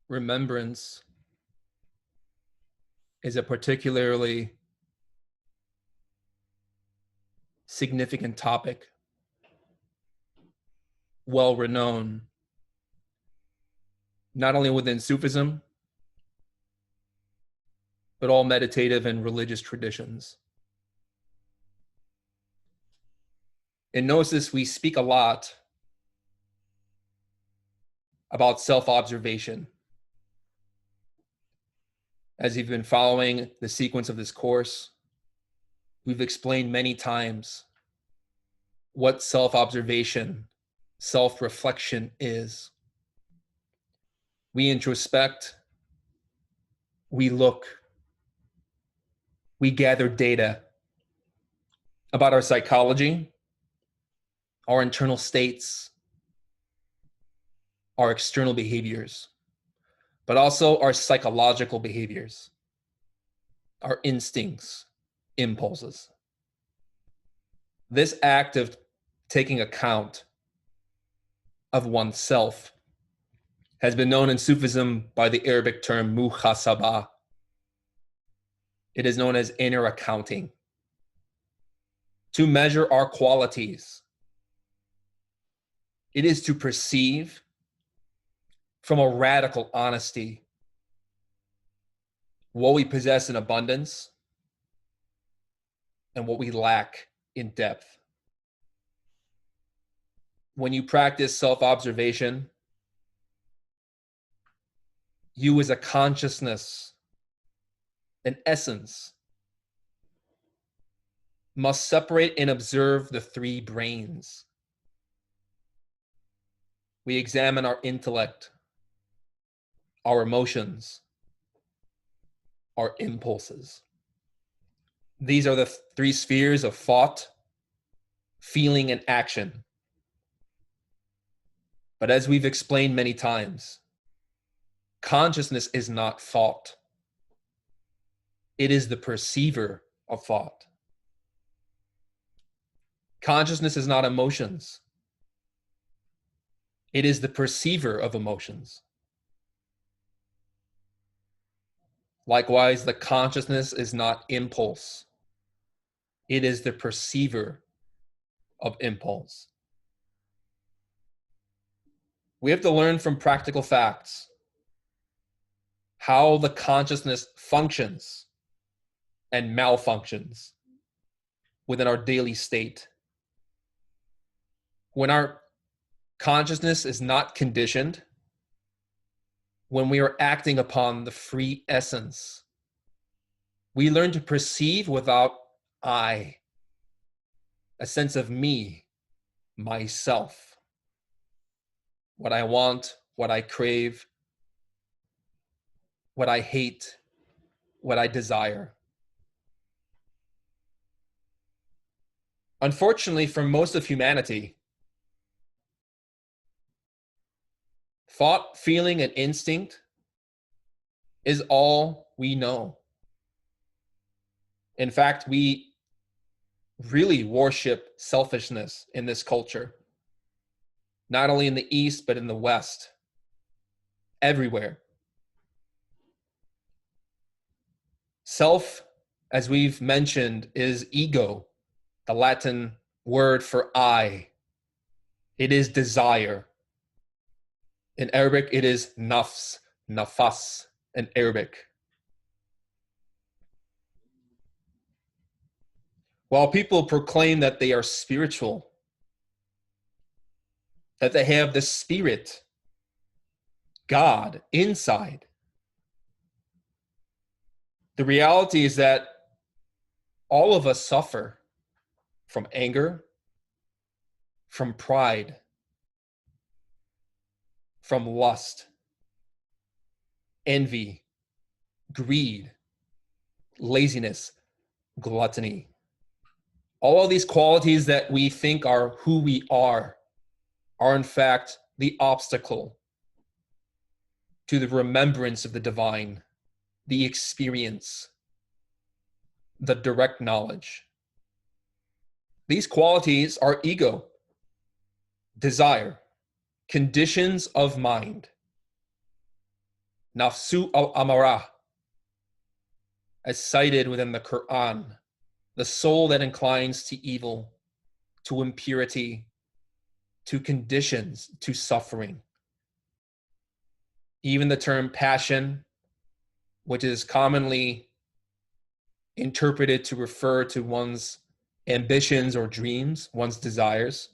remembrance is a particularly significant topic, well renowned, not only within Sufism, but all meditative and religious traditions. In Gnosis, we speak a lot about self-observation. As you've been following the sequence of this course, we've explained many times what self-observation, self-reflection is. We introspect, we look, we gather data about our psychology, our internal states, our external behaviors, but also our psychological behaviors, our instincts, impulses. This act of taking account of oneself has been known in Sufism by the Arabic term muhasabah. It is known as inner accounting. To measure our qualities, it is to perceive from a radical honesty what we possess in abundance and what we lack in depth. When you practice self-observation, you as a consciousness, an essence, must separate and observe the three brains. We examine our intellect, our emotions, our impulses. These are the three spheres of thought, feeling, and action. But as we've explained many times, consciousness is not thought. It is the perceiver of thought. Consciousness is not emotions. It is the perceiver of emotions. Likewise, the consciousness is not impulse. It is the perceiver of impulse. We have to learn from practical facts how the consciousness functions and malfunctions within our daily state. When our consciousness is not conditioned, when we are acting upon the free essence, we learn to perceive without I, a sense of me, myself, what I want, what I crave, what I hate, what I desire. Unfortunately, for most of humanity, thought, feeling, and instinct is all we know. In fact, we really worship selfishness in this culture, not only in the East, but in the West, everywhere. Self, as we've mentioned, is ego, the Latin word for I. It is desire. In Arabic, it is nafs, nafas in Arabic. While people proclaim that they are spiritual, that they have the spirit, God, inside, the reality is that all of us suffer from anger, from pride, from lust, envy, greed, laziness, gluttony. All of these qualities that we think are who we are in fact the obstacle to the remembrance of the divine, the experience, the direct knowledge. These qualities are ego, desire, conditions of mind. nafsu al-amara, as cited within the Quran, the soul that inclines to evil, to impurity, to conditions, to suffering. Even the term passion, which is commonly interpreted to refer to one's ambitions or dreams, one's desires,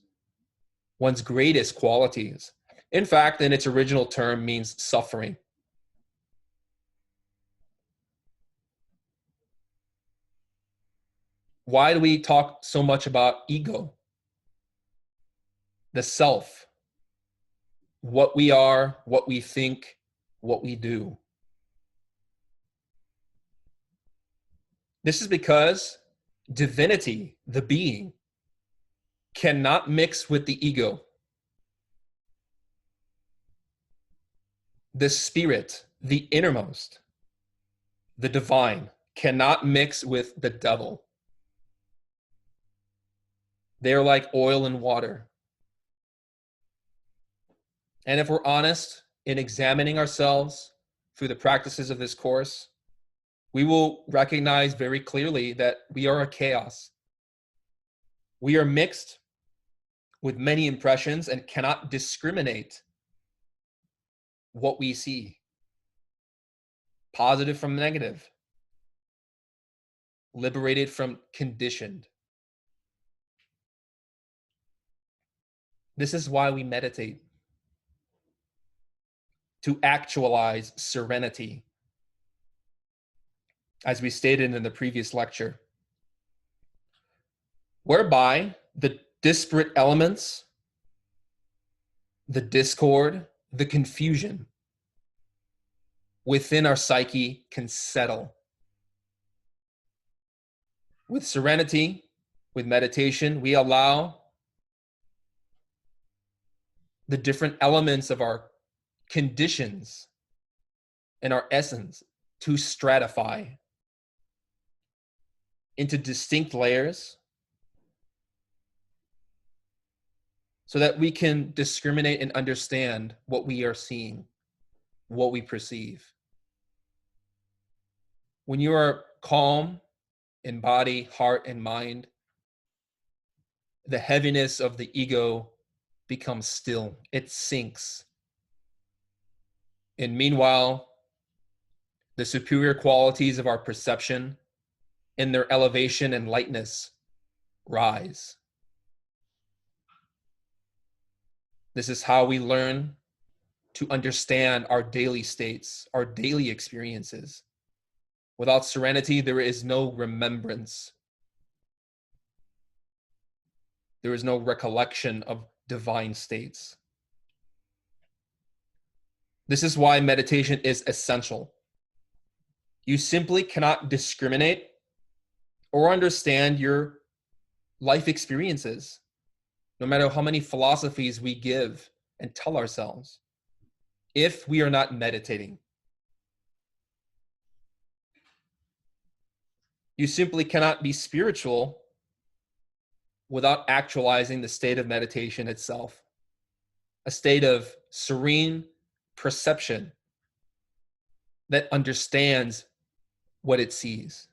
one's greatest qualities. In fact, in its original term means suffering. Why do we talk so much about ego? The self, what we are, what we think, what we do. This is because divinity, the being, cannot mix with the ego. The spirit, the innermost, the divine, cannot mix with the devil. They are like oil and water. And if we're honest in examining ourselves through the practices of this course, we will recognize very clearly that we are a chaos. We are mixed with many impressions and cannot discriminate what we see, positive from negative, liberated from conditioned. This is why we meditate, to actualize serenity, as we stated in the previous lecture, whereby the disparate elements, the discord, the confusion within our psyche can settle. With serenity, with meditation, we allow the different elements of our conditions and our essence to stratify into distinct layers so that we can discriminate and understand what we are seeing, what we perceive. When you are calm in body, heart, and mind, the heaviness of the ego becomes still. It sinks. And meanwhile, the superior qualities of our perception in their elevation and lightness rise. This is how we learn to understand our daily states, our daily experiences. Without serenity, there is no remembrance. There is no recollection of divine states. This is why meditation is essential. You simply cannot discriminate or understand your life experiences, no matter how many philosophies we give and tell ourselves, if we are not meditating. You simply cannot be spiritual without actualizing the state of meditation itself, a state of serene perception that understands what it sees.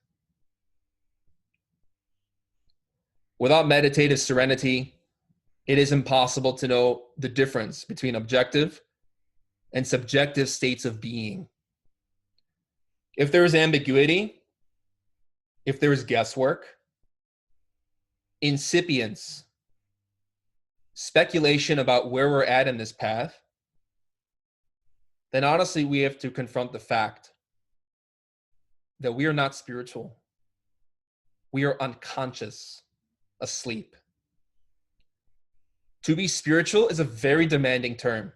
Without meditative serenity, it is impossible to know the difference between objective and subjective states of being. If there is ambiguity, if there is guesswork, incipience, speculation about where we're at in this path, then honestly, we have to confront the fact that we are not spiritual. We are unconscious, asleep. To be spiritual is a very demanding term.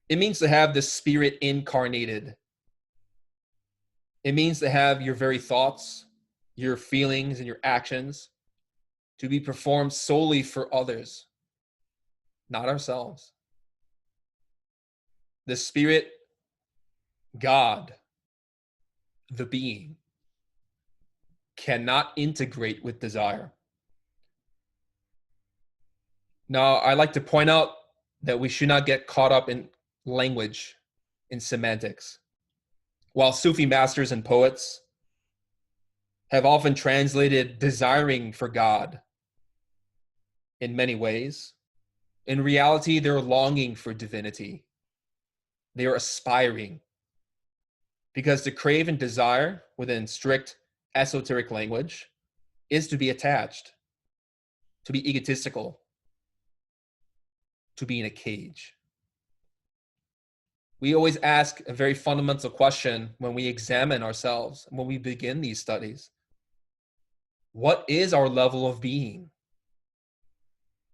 It means to have the spirit incarnated. It means to have your very thoughts, your feelings, and your actions to be performed solely for others, not ourselves. The spirit, God, the being, cannot integrate with desire. Now, I like to point out that we should not get caught up in language, in semantics, while Sufi masters and poets have often translated desiring for God in many ways. In reality, they're longing for divinity. They are aspiring, because to crave and desire within strict esoteric language is to be attached, to be egotistical, to be in a cage. We always ask a very fundamental question when we examine ourselves, when we begin these studies. What is our level of being?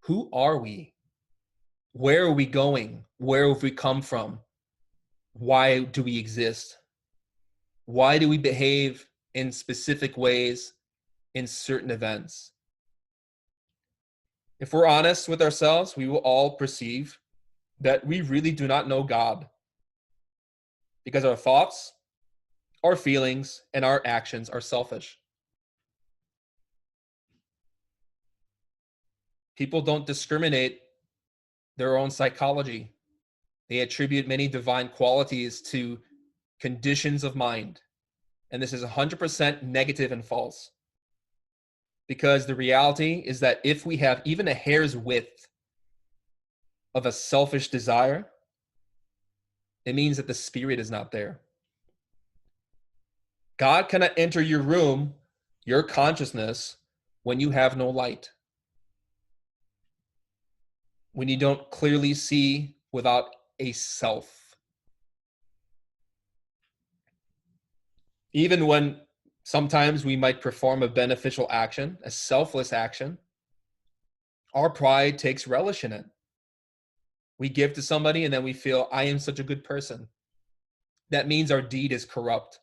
Who are we? Where are we going? Where have we come from? Why do we exist? Why do we behave in specific ways in certain events? If we're honest with ourselves, we will all perceive that we really do not know God, because our thoughts, our feelings, and our actions are selfish. People don't discriminate their own psychology. They attribute many divine qualities to conditions of mind. And this is 100% negative and false. Because the reality is that if we have even a hair's width of a selfish desire, it means that the spirit is not there. God cannot enter your room, your consciousness, when you have no light. When you don't clearly see without a self. Even when sometimes we might perform a beneficial action, a selfless action, our pride takes relish in it. We give to somebody and then we feel, I am such a good person. That means our deed is corrupt,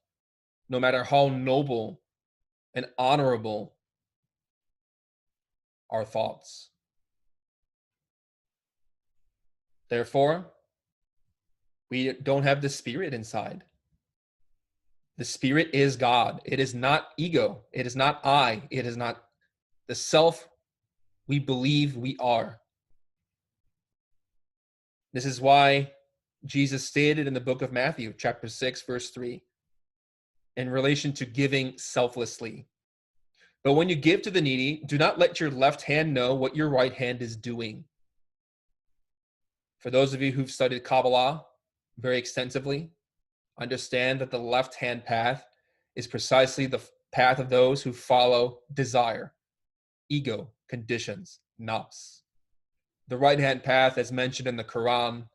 no matter how noble and honorable our thoughts. Therefore, we don't have the spirit inside. The spirit is God. It is not ego. It is not I. It is not the self we believe we are. This is why Jesus stated in the book of Matthew, chapter 6, verse 3, in relation to giving selflessly. But when you give to the needy, do not let your left hand know what your right hand is doing. For those of you who've studied Kabbalah very extensively, understand that the left-hand path is precisely the path of those who follow desire, ego, conditions, nafs. The right-hand path, as mentioned in the Quran,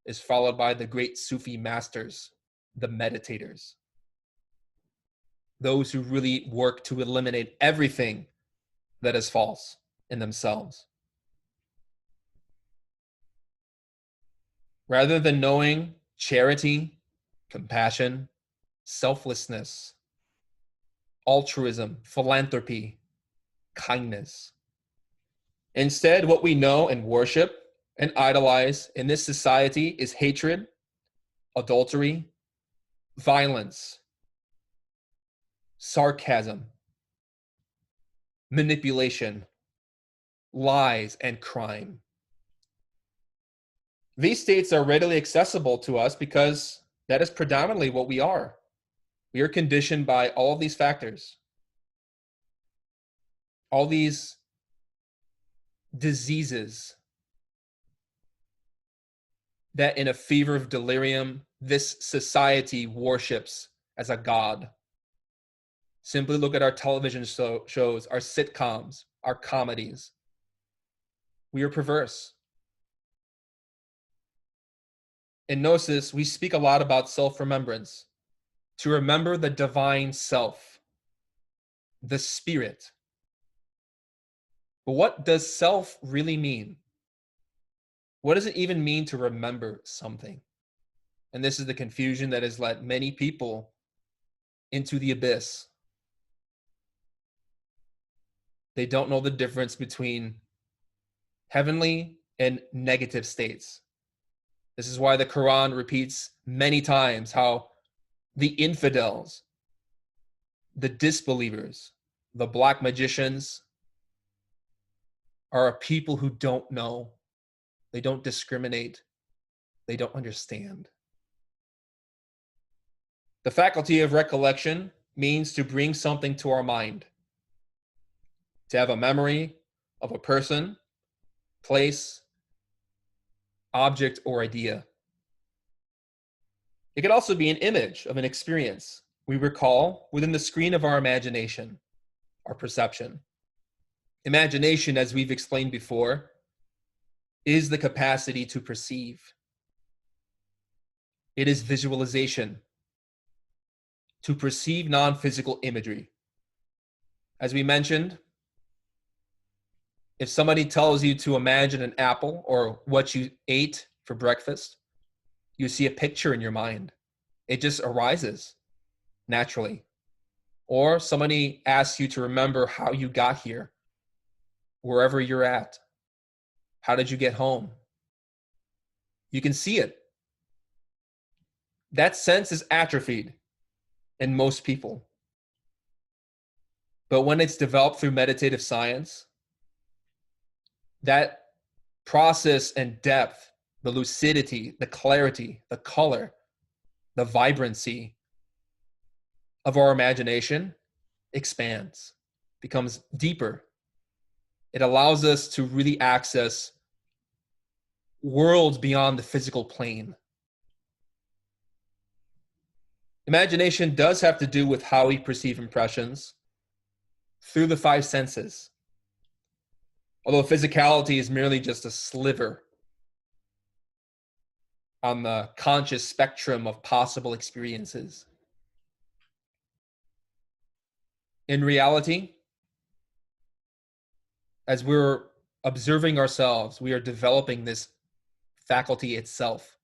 is followed by the great Sufi masters, the meditators, those who really work to eliminate everything that is false in themselves. Rather than knowing charity, compassion, selflessness, altruism, philanthropy, kindness. Instead, what we know and worship and idolize in this society is hatred, adultery, violence, sarcasm, manipulation, lies, and crime. These states are readily accessible to us because that is predominantly what we are. We are conditioned by all of these factors, all these diseases that in a fever of delirium, this society worships as a god. Simply look at our television shows, our sitcoms, our comedies. We are perverse. In Gnosis, we speak a lot about self-remembrance, to remember the divine self, the spirit. But what does self really mean? What does it even mean to remember something? And this is the confusion that has led many people into the abyss. They don't know the difference between heavenly and negative states. This is why the Quran repeats many times how the infidels, the disbelievers, the black magicians are a people who don't know. They don't discriminate. They don't understand. The faculty of recollection means to bring something to our mind, to have a memory of a person, place, object, or idea. It could also be an image of an experience we recall within the screen of our imagination, our perception. Imagination, as we've explained before, is the capacity to perceive. It is visualization, to perceive non-physical imagery. As we mentioned, if somebody tells you to imagine an apple or what you ate for breakfast, you see a picture in your mind. It just arises naturally. Or somebody asks you to remember how you got here, wherever you're at. How did you get home? You can see it. That sense is atrophied in most people. But when it's developed through meditative science, that process and depth, the lucidity, the clarity, the color, the vibrancy of our imagination expands, becomes deeper. It allows us to really access worlds beyond the physical plane. Imagination does have to do with how we perceive impressions through the five senses, although physicality is merely just a sliver on the conscious spectrum of possible experiences. In reality, as we're observing ourselves, we are developing this faculty itself,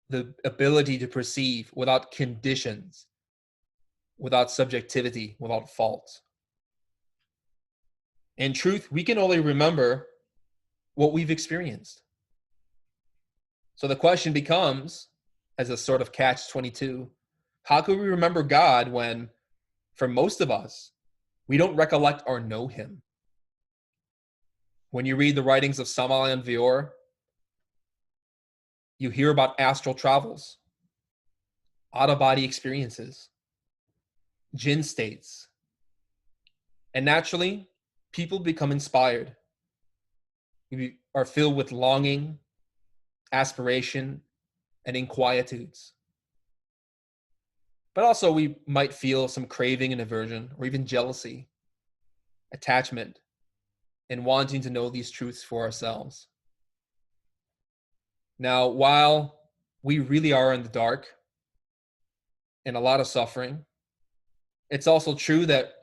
the ability to perceive without conditions, without subjectivity, without fault. In truth, we can only remember what we've experienced. So the question becomes, as a sort of catch-22, how can we remember God when, for most of us, we don't recollect or know him? When you read the writings of Samael Vior, you hear about astral travels, out-of-body experiences, jinn states. And naturally, people become inspired. We are filled with longing, aspiration, and inquietudes. But also we might feel some craving and aversion, or even jealousy, attachment, and wanting to know these truths for ourselves. Now, while we really are in the dark and a lot of suffering, it's also true that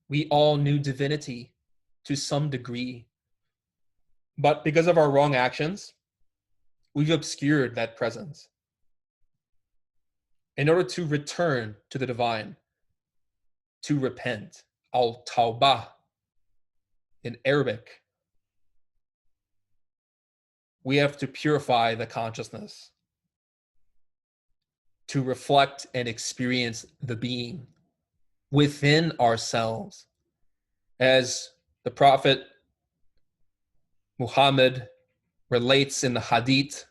we all knew divinity to some degree. But because of our wrong actions, we've obscured that presence. In order to return to the divine, to repent, al-tawbah in Arabic, we have to purify the consciousness, to reflect and experience the being within ourselves. As the Prophet Muhammad relates in the Hadith,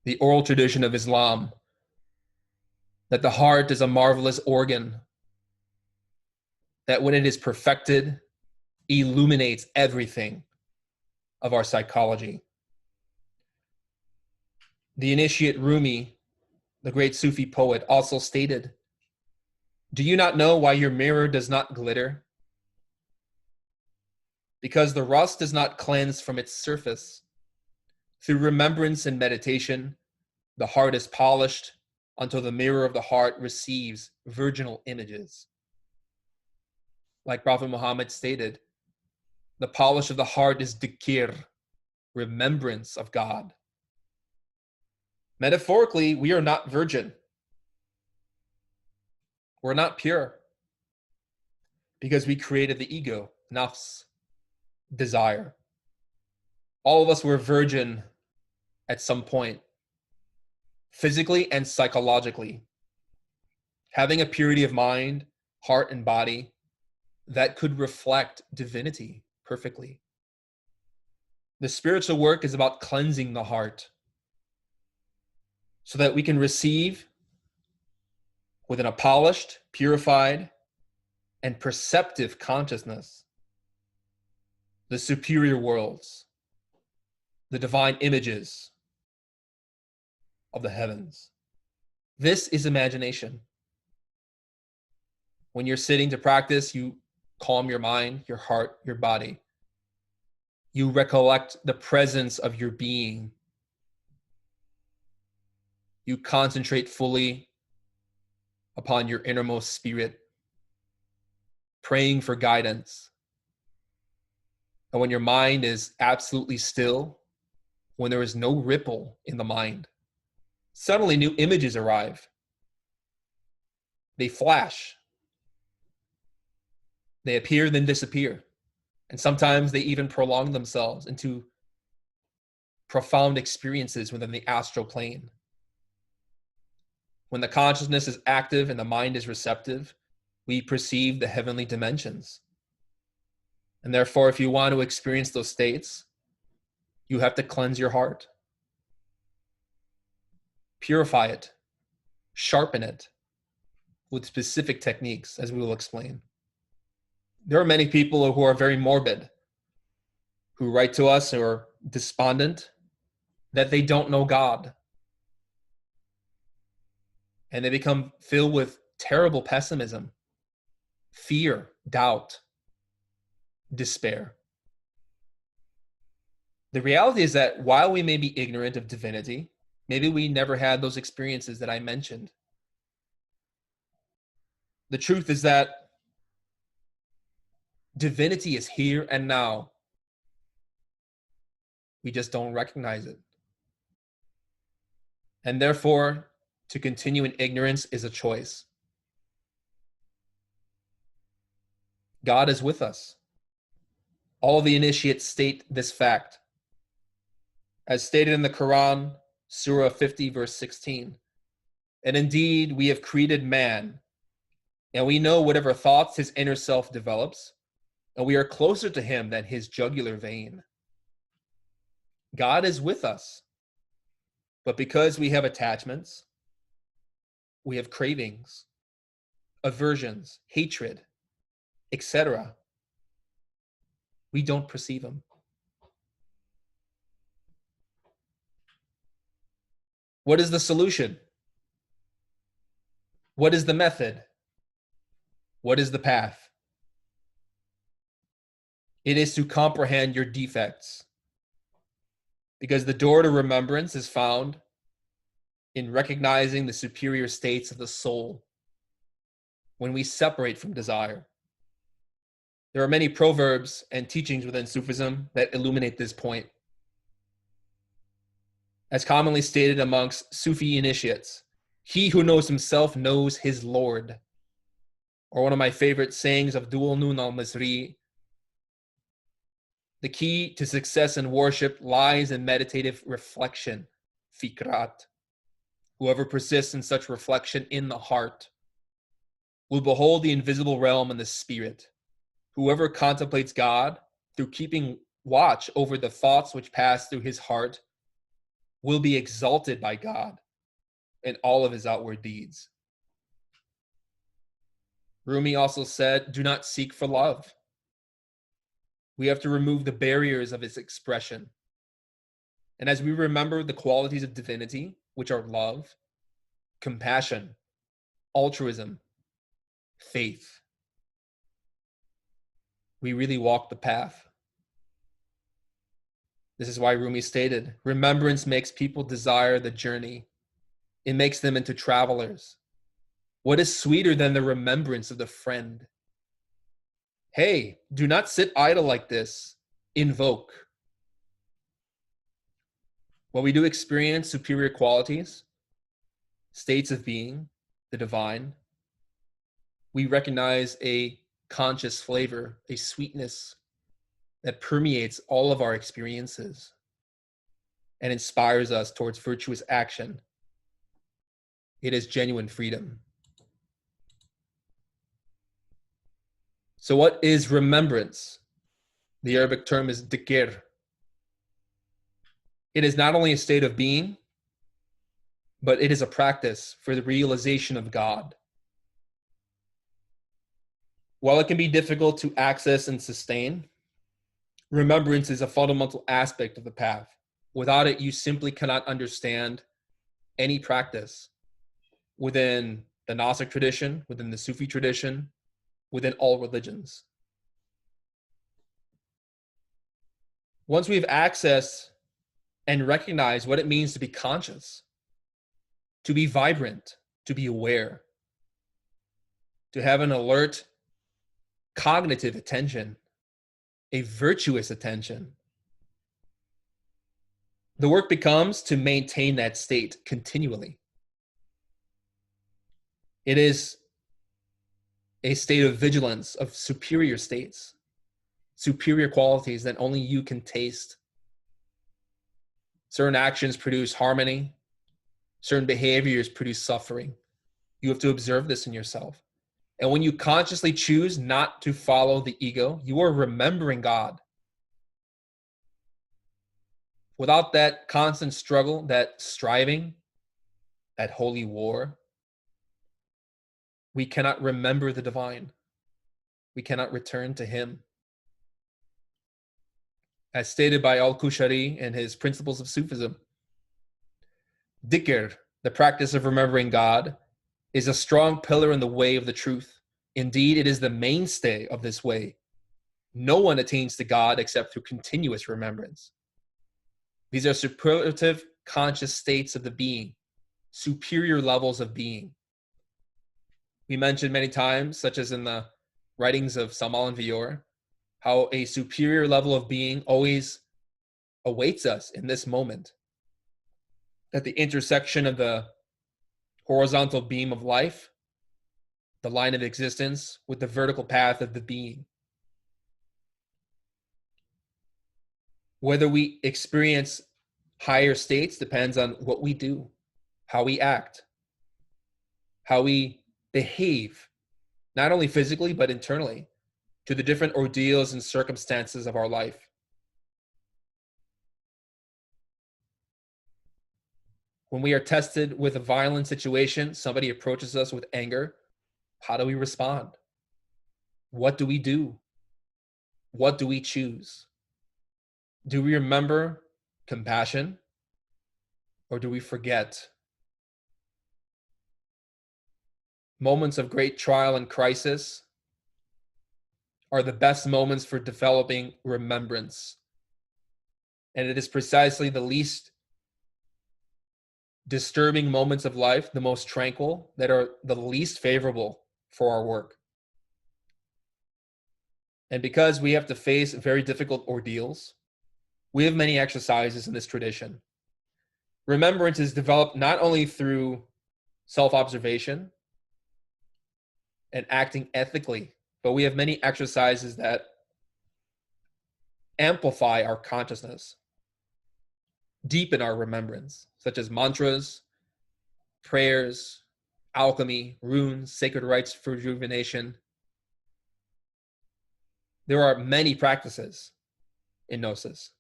the oral tradition of Islam, that the heart is a marvelous organ that when it is perfected, illuminates everything of our psychology. The initiate Rumi, the great Sufi poet, also stated, "Do you not know why your mirror does not glitter? Because the rust is not cleansed from its surface. Through remembrance and meditation, the heart is polished until the mirror of the heart receives virginal images." Like Prophet Muhammad stated, the polish of the heart is dhikr, remembrance of God. Metaphorically, we are not virgin. We're not pure because we created the ego, nafs, desire. All of us were virgin at some point, physically and psychologically. Having a purity of mind, heart, and body that could reflect divinity perfectly. The spiritual work is about cleansing the heart so that we can receive within a polished, purified, and perceptive consciousness the superior worlds, the divine images of the heavens. This is imagination. When you're sitting to practice, you calm your mind, your heart, your body. You recollect the presence of your being. You concentrate fully upon your innermost spirit, praying for guidance. And when your mind is absolutely still, when there is no ripple in the mind, suddenly new images arrive. They flash. They appear, then disappear. And sometimes they even prolong themselves into profound experiences within the astral plane. When the consciousness is active and the mind is receptive, we perceive the heavenly dimensions. And therefore, if you want to experience those states, you have to cleanse your heart, purify it, sharpen it with specific techniques, as we will explain. There are many people who are very morbid, who write to us who are despondent that they don't know God. And they become filled with terrible pessimism, fear, doubt, despair. The reality is that while we may be ignorant of divinity, maybe we never had those experiences that I mentioned. The truth is that divinity is here and now. We just don't recognize it. And therefore, to continue in ignorance is a choice. God is with us. All the initiates state this fact. As stated in the Quran, Surah 50, verse 16. And indeed, we have created man, and we know whatever thoughts his inner self develops, and we are closer to him than his jugular vein. God is with us. But because we have attachments, we have cravings, aversions, hatred, etc., we don't perceive him. What is the solution? What is the method? What is the path? It is to comprehend your defects, because the door to remembrance is found in recognizing the superior states of the soul when we separate from desire. There are many proverbs and teachings within Sufism that illuminate this point. As commonly stated amongst Sufi initiates, he who knows himself knows his Lord. Or one of my favorite sayings of Dual Nun al-Misri, the key to success in worship lies in meditative reflection, fikrat. Whoever persists in such reflection in the heart will behold the invisible realm in the spirit. Whoever contemplates God through keeping watch over the thoughts which pass through his heart will be exalted by God in all of his outward deeds. Rumi also said, do not seek for love. We have to remove the barriers of its expression. And as we remember the qualities of divinity, which are love, compassion, altruism, faith, we really walk the path. This is why Rumi stated, remembrance makes people desire the journey. It makes them into travelers. What is sweeter than the remembrance of the friend? Hey, do not sit idle like this. Invoke. When we do experience superior qualities, states of being, the divine, we recognize a conscious flavor, a sweetness that permeates all of our experiences and inspires us towards virtuous action. It is genuine freedom. So what is remembrance? The Arabic term is dhikr. It is not only a state of being, but it is a practice for the realization of God. While it can be difficult to access and sustain, remembrance is a fundamental aspect of the path. Without it, you simply cannot understand any practice within the Gnostic tradition, within the Sufi tradition, within all religions. Once we've accessed and recognized what it means to be conscious, to be vibrant, to be aware, to have an alert cognitive attention, a virtuous attention, the work becomes to maintain that state continually. It is a state of vigilance, of superior states, superior qualities that only you can taste. Certain actions produce harmony. Certain behaviors produce suffering. You have to observe this in yourself. And when you consciously choose not to follow the ego, you are remembering God. Without that constant struggle, that striving, that holy war, we cannot remember the divine. We cannot return to him. As stated by Al-Qushayri in his Principles of Sufism, dhikr, the practice of remembering God, is a strong pillar in the way of the truth. Indeed, it is the mainstay of this way. No one attains to God except through continuous remembrance. These are superlative conscious states of the being, superior levels of being. We mentioned many times, such as in the writings of Samal and Vior, how a superior level of being always awaits us in this moment. At the intersection of the horizontal beam of life, the line of existence, with the vertical path of the being. Whether we experience higher states depends on what we do, how we act, how we behave, not only physically, but internally, to the different ordeals and circumstances of our life. When we are tested with a violent situation, somebody approaches us with anger, how do we respond? What do we do? What do we choose? Do we remember compassion, or do we forget? Moments of great trial and crisis are the best moments for developing remembrance. And it is precisely the least disturbing moments of life, the most tranquil, that are the least favorable for our work. And because we have to face very difficult ordeals, we have many exercises in this tradition. Remembrance is developed not only through self-observation and acting ethically, but we have many exercises that amplify our consciousness, deepen our remembrance, such as mantras, prayers, alchemy, runes, sacred rites for rejuvenation. There are many practices in Gnosis.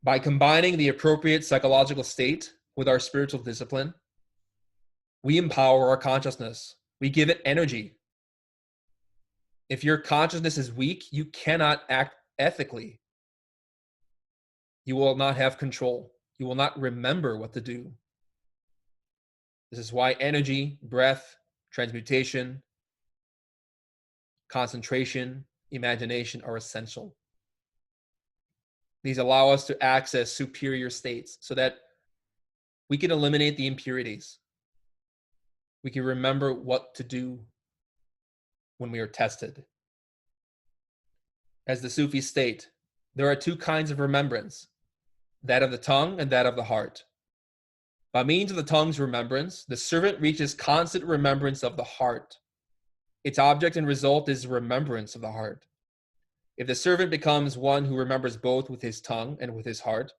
By combining the appropriate psychological state with our spiritual discipline, we empower our consciousness. We give it energy. If your consciousness is weak, you cannot act ethically. You will not have control. You will not remember what to do. This is why energy, breath, transmutation, concentration, imagination are essential. These allow us to access superior states so that we can eliminate the impurities. We can remember what to do when we are tested. As the Sufis state, there are two kinds of remembrance, that of the tongue and that of the heart. By means of the tongue's remembrance, the servant reaches constant remembrance of the heart. Its object and result is remembrance of the heart. If the servant becomes one who remembers both with his tongue and with his heart,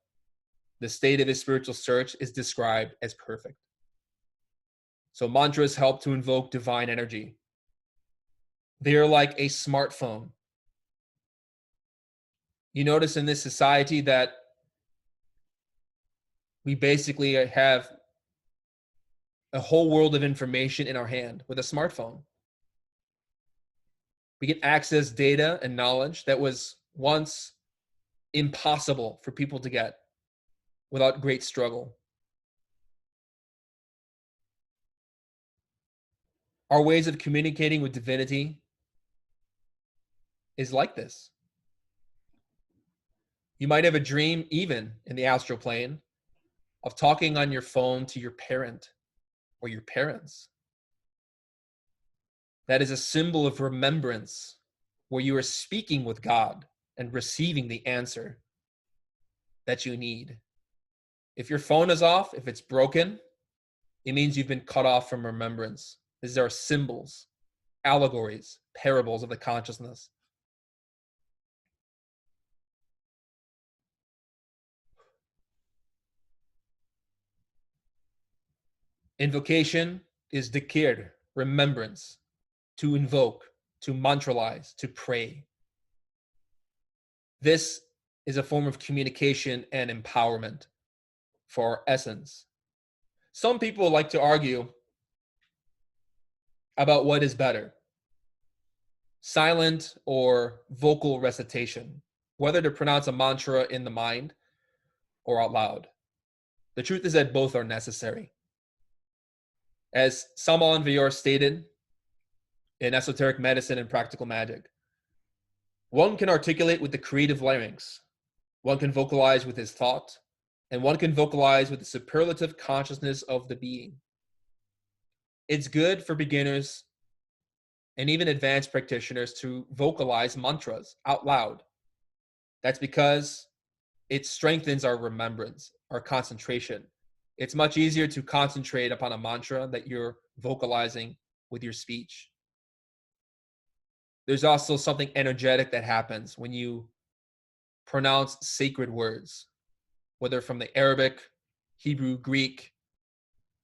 the state of his spiritual search is described as perfect. So mantras help to invoke divine energy. They are like a smartphone. You notice in this society that We basically have a whole world of information in our hand with a smartphone. We can access data and knowledge that was once impossible for people to get without great struggle. Our ways of communicating with divinity is like this. You might have a dream, even in the astral plane, of talking on your phone to your parent or your parents. That is a symbol of remembrance, where you are speaking with God and receiving the answer that you need. If your phone is off, if it's broken, it means you've been cut off from remembrance. These are symbols, allegories, parables of the consciousness. Invocation is dhikr, remembrance, to invoke, to mantralize, to pray. This is a form of communication and empowerment for our essence. Some people like to argue about what is better, silent or vocal recitation, whether to pronounce a mantra in the mind or out loud. The truth is that both are necessary. As Samal Vior stated in Esoteric Medicine and Practical Magic, one can articulate with the creative larynx, one can vocalize with his thought, and one can vocalize with the superlative consciousness of the being. It's good for beginners and even advanced practitioners to vocalize mantras out loud. That's because it strengthens our remembrance, our concentration. It's much easier to concentrate upon a mantra that you're vocalizing with your speech. There's also something energetic that happens when you pronounce sacred words, whether from the Arabic, Hebrew, Greek,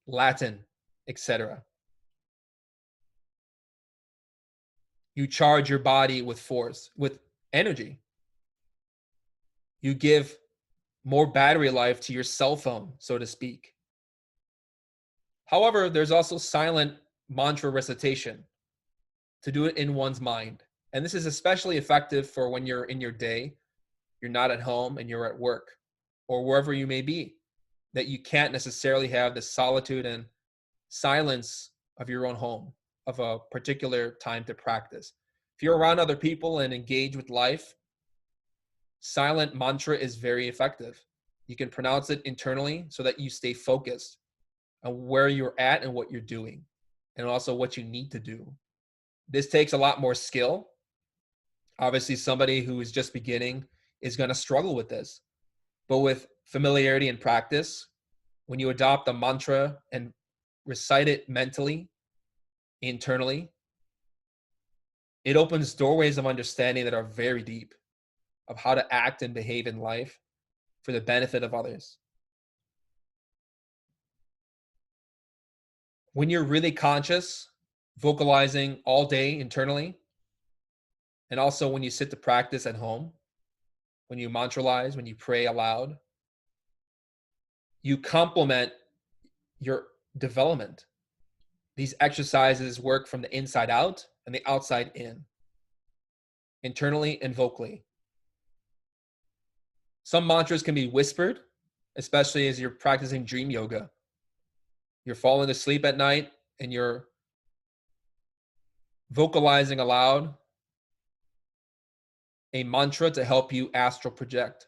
Latin, etc. You charge your body with force, with energy. You give more battery life to your cell phone, so to speak. However, there's also silent mantra recitation to do it in one's mind. And this is especially effective for when you're in your day, you're not at home and you're at work or wherever you may be, that you can't necessarily have the solitude and silence of your own home, of a particular time to practice. If you're around other people and engage with life, silent mantra is very effective. You can pronounce it internally so that you stay focused on where you're at and what you're doing, and also what you need to do. This takes a lot more skill. Obviously, somebody who is just beginning is going to struggle with this. But with familiarity and practice, when you adopt a mantra and recite it mentally, internally, it opens doorways of understanding that are very deep of how to act and behave in life for the benefit of others. When you're really conscious, vocalizing all day internally, and also when you sit to practice at home, when you mantralize, when you pray aloud, you complement your development. These exercises work from the inside out and the outside in, internally and vocally. Some mantras can be whispered, especially as you're practicing dream yoga. You're falling asleep at night and you're vocalizing aloud a mantra to help you astral project.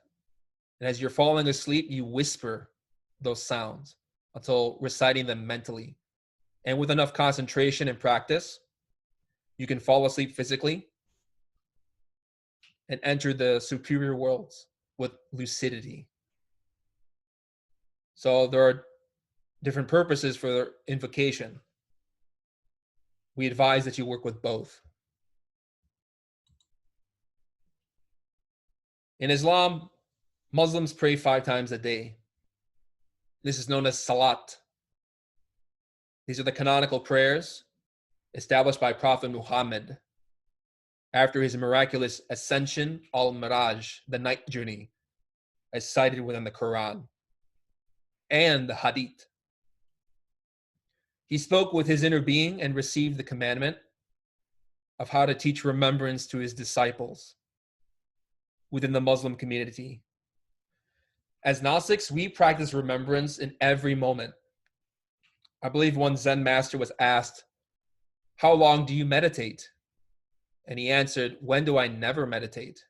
And as you're falling asleep, you whisper those sounds until reciting them mentally. And with enough concentration and practice, you can fall asleep physically and enter the superior worlds with lucidity. So there are different purposes for invocation. We advise that you work with both. In Islam, Muslims pray 5 times a day. This is known as salat. These are the canonical prayers established by Prophet Muhammad after his miraculous ascension, al-Miraj, the night journey, as cited within the Quran. and the Hadith. He spoke with his inner being and received the commandment of how to teach remembrance to his disciples within the Muslim community. As Gnostics, we practice remembrance in every moment. I believe one Zen master was asked, "How long do you meditate?" And he answered, "When do I never meditate?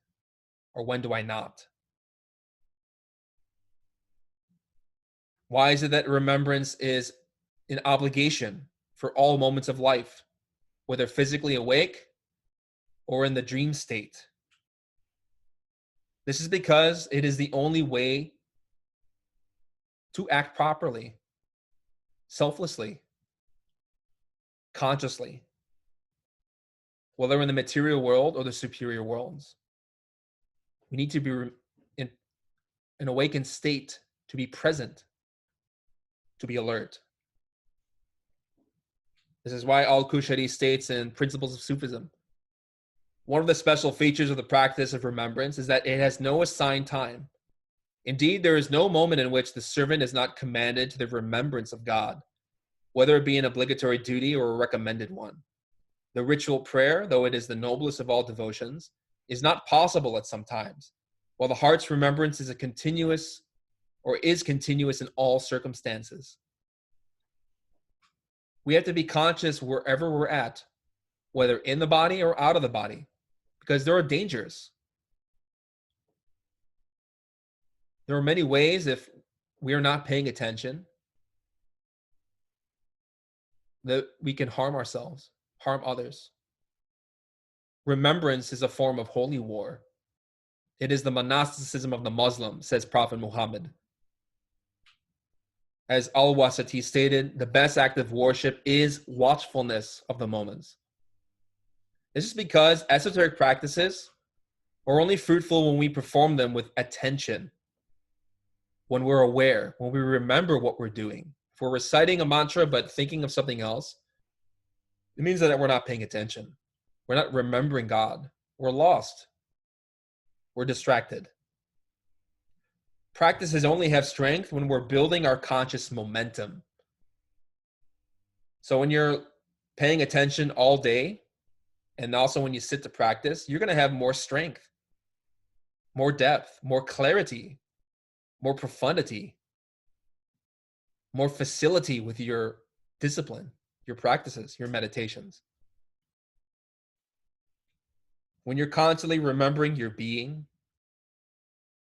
Or when do I not?" Why is it that remembrance is an obligation for all moments of life, whether physically awake or in the dream state? This is because it is the only way to act properly, selflessly, consciously, whether in the material world or the superior worlds. We need to be in an awakened state, to be present, to be alert. This is why Al-Kushari states in Principles of Sufism, one of the special features of the practice of remembrance is that it has no assigned time. Indeed, there is no moment in which the servant is not commanded to the remembrance of God, whether it be an obligatory duty or a recommended one. The ritual prayer, though it is the noblest of all devotions, is not possible at some times, while the heart's remembrance is continuous in all circumstances. We have to be conscious wherever we're at, whether in the body or out of the body, because there are dangers. There are many ways, if we are not paying attention, that we can harm ourselves, harm others. Remembrance is a form of holy war. It is the monasticism of the Muslim, says Prophet Muhammad. As Al-Wasati stated, the best act of worship is watchfulness of the moments. This is because esoteric practices are only fruitful when we perform them with attention, when we're aware, when we remember what we're doing. If we're reciting a mantra but thinking of something else, it means that we're not paying attention. We're not remembering God. We're lost. We're distracted. Practices only have strength when we're building our conscious momentum. So when you're paying attention all day, and also when you sit to practice, you're going to have more strength, more depth, more clarity, more profundity, more facility with your discipline, your practices, your meditations. When you're constantly remembering your being,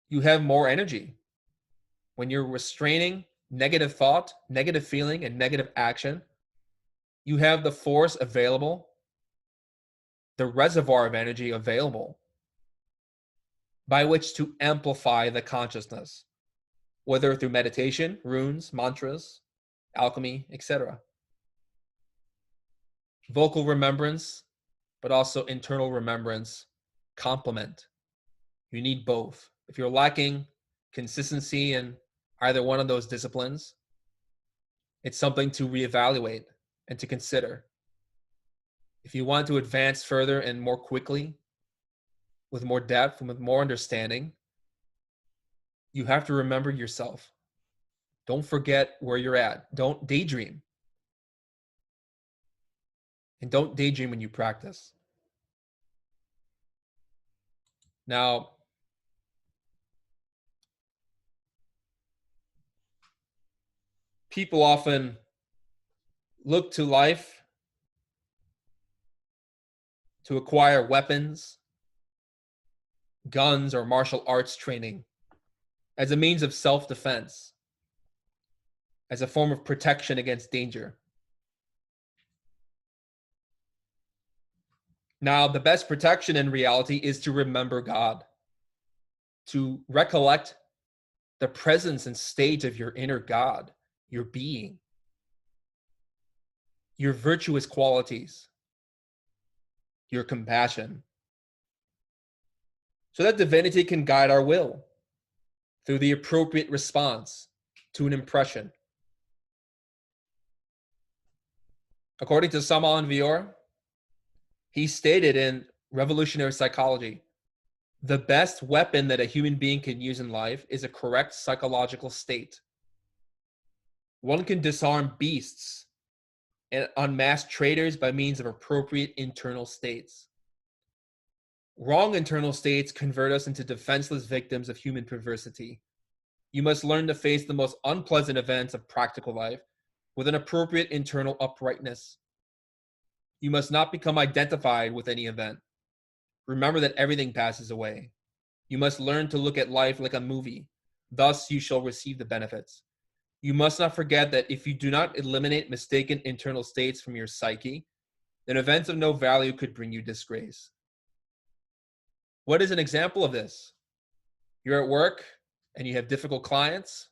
you have more energy. When you're restraining negative thought, negative feeling, and negative action, you have the force available, the reservoir of energy available by which to amplify the consciousness, whether through meditation, runes, mantras, alchemy, etc. Vocal remembrance, but also internal remembrance, complement. You need both. If you're lacking consistency in either one of those disciplines, it's something to reevaluate and to consider. If you want to advance further and more quickly, with more depth and with more understanding, you have to remember yourself. Don't forget where you're at. Don't daydream. And don't daydream when you practice. Now, people often look to life to acquire weapons, guns, or martial arts training as a means of self-defense, as a form of protection against danger. Now, the best protection in reality is to remember God, to recollect the presence and state of your inner God, your being, your virtuous qualities, your compassion, so that divinity can guide our will through the appropriate response to an impression. According to Samal Vior, he stated in Revolutionary Psychology, the best weapon that a human being can use in life is a correct psychological state. One can disarm beasts and unmask traitors by means of appropriate internal states. Wrong internal states convert us into defenseless victims of human perversity. You must learn to face the most unpleasant events of practical life with an appropriate internal uprightness. You must not become identified with any event. Remember that everything passes away. You must learn to look at life like a movie. Thus, you shall receive the benefits. You must not forget that if you do not eliminate mistaken internal states from your psyche, then events of no value could bring you disgrace. What is an example of this? You're at work and you have difficult clients.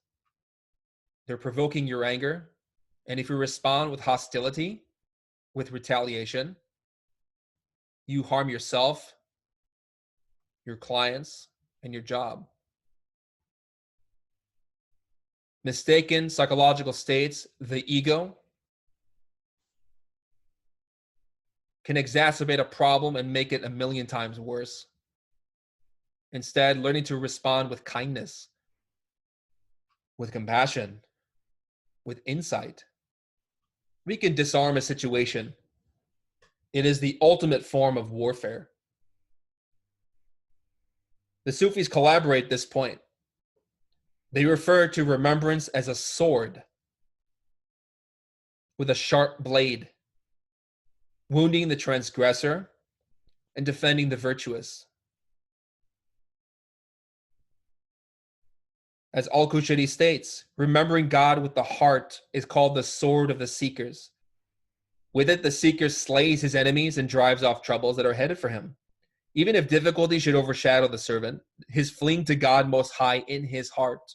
They're provoking your anger. And if you respond with hostility, with retaliation, you harm yourself, your clients, and your job. Mistaken psychological states, the ego, can exacerbate a problem and make it a million times worse. Instead, learning to respond with kindness, with compassion, with insight, we can disarm a situation. It is the ultimate form of warfare. The Sufis collaborate this point. They refer to remembrance as a sword with a sharp blade, wounding the transgressor and defending the virtuous. As Al-Qushayri states, remembering God with the heart is called the sword of the seekers. With it, the seeker slays his enemies and drives off troubles that are headed for him. Even if difficulty should overshadow the servant, his fleeing to God Most High in his heart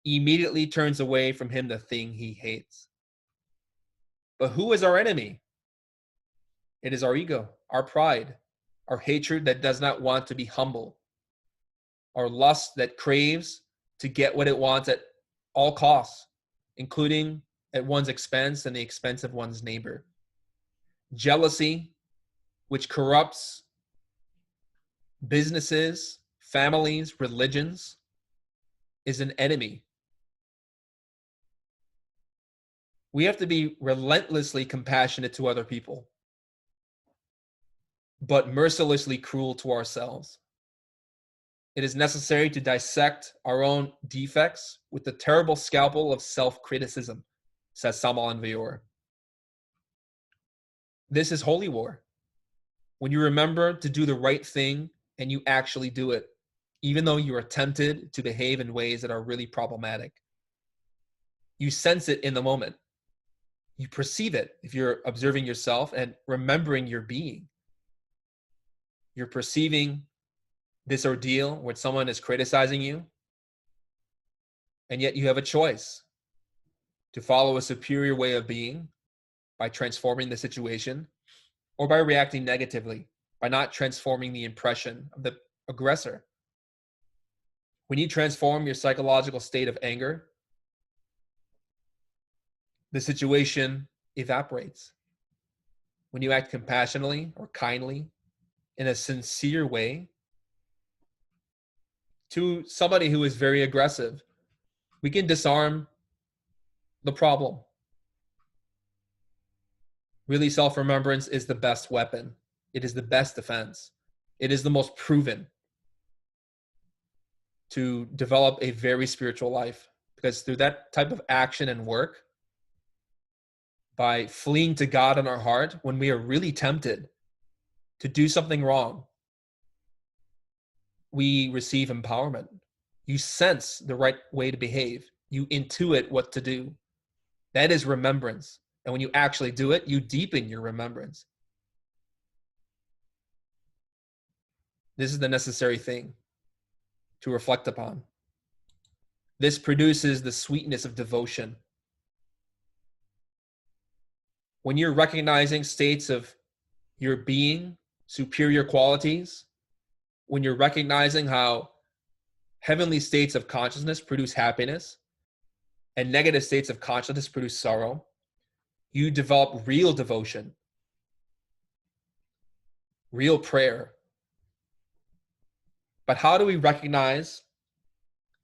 immediately turns away from him the thing he hates. But who is our enemy? It is our ego, our pride, our hatred that does not want to be humble, our lust that craves to get what it wants at all costs, including at one's expense and the expense of one's neighbor. Jealousy, which corrupts businesses, families, religions, is an enemy. We have to be relentlessly compassionate to other people, but mercilessly cruel to ourselves. It is necessary to dissect our own defects with the terrible scalpel of self-criticism, says Samael Aun. This is holy war. When you remember to do the right thing and you actually do it, even though you are tempted to behave in ways that are really problematic. You sense it in the moment. You perceive it if you're observing yourself and remembering your being. You're perceiving this ordeal where someone is criticizing you, and yet you have a choice to follow a superior way of being by transforming the situation, or by reacting negatively, by not transforming the impression of the aggressor. When you transform your psychological state of anger, the situation evaporates. When you act compassionately or kindly in a sincere way to somebody who is very aggressive, we can disarm the problem. Really, self-remembrance is the best weapon. It is the best defense. It is the most proven to develop a very spiritual life, because through that type of action and work, by fleeing to God in our heart when we are really tempted to do something wrong, we receive empowerment. You sense the right way to behave. You intuit what to do. That is remembrance. And when you actually do it, you deepen your remembrance. This is the necessary thing to reflect upon. This produces the sweetness of devotion. When you're recognizing states of your being, superior qualities, when you're recognizing how heavenly states of consciousness produce happiness and negative states of consciousness produce sorrow, you develop real devotion, real prayer. But how do we recognize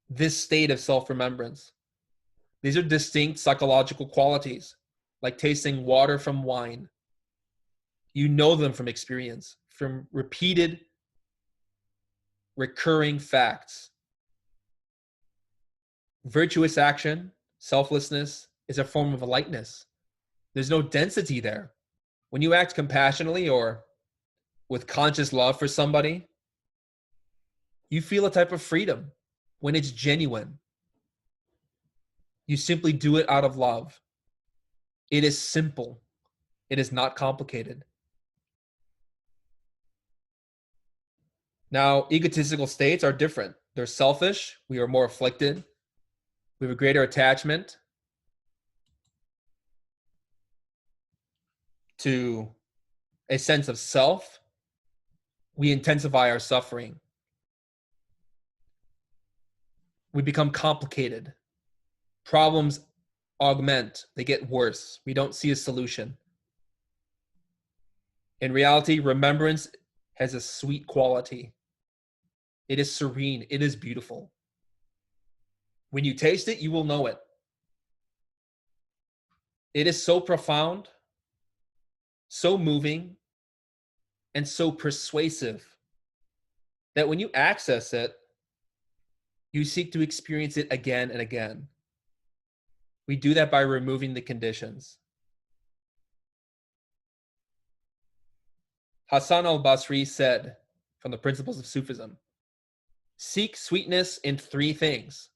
this state of self-remembrance? These are distinct psychological qualities, like tasting water from wine. You know them from experience, from repeated, recurring facts. Virtuous action, selflessness, is a form of lightness. There's no density there. When you act compassionately or with conscious love for somebody, you feel a type of freedom when it's genuine. You simply do it out of love. It is simple. It is not complicated. Now, egotistical states are different. They're selfish. We are more afflicted. We have a greater attachment to a sense of self. We intensify our suffering. We become complicated. Problems augment. They get worse. We don't see a solution. In reality, remembrance has a sweet quality. It is serene. It is beautiful. When you taste it, you will know it. It is so profound, so moving, and so persuasive that when you access it, you seek to experience it again and again. We do that by removing the conditions. Hassan al-Basri said, from the Principles of Sufism, seek sweetness in three things: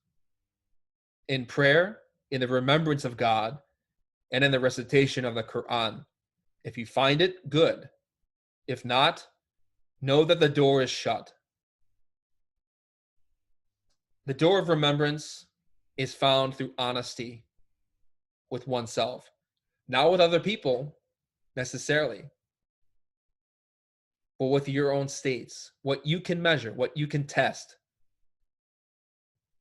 in prayer, in the remembrance of God, and in the recitation of the Quran. If you find it, good. If not, know that the door is shut. The door of remembrance is found through honesty with oneself, not with other people necessarily, but with your own states, what you can measure, what you can test,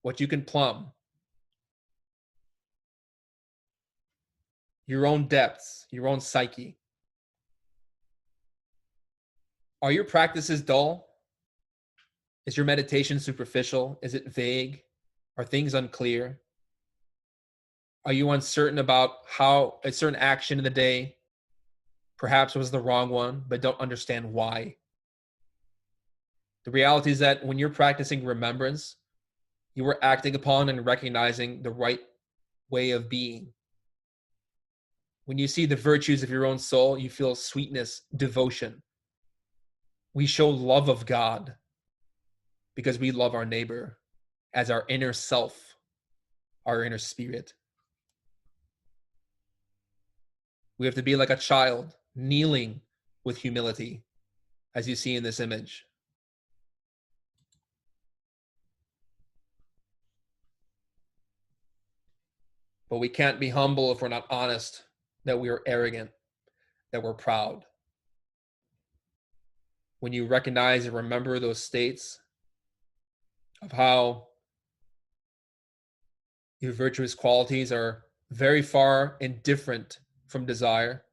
what you can plumb, your own depths, your own psyche. Are your practices dull? Is your meditation superficial? Is it vague? Are things unclear? Are you uncertain about how a certain action in the day perhaps was the wrong one, but don't understand why? The reality is that when you're practicing remembrance, you are acting upon and recognizing the right way of being. When you see the virtues of your own soul, you feel sweetness, devotion. We show love of God because we love our neighbor as our inner self, our inner spirit. We have to be like a child, kneeling with humility, as you see in this image. But we can't be humble if we're not honest that we are arrogant, that we're proud. When you recognize and remember those states of how your virtuous qualities are very far and different from desire,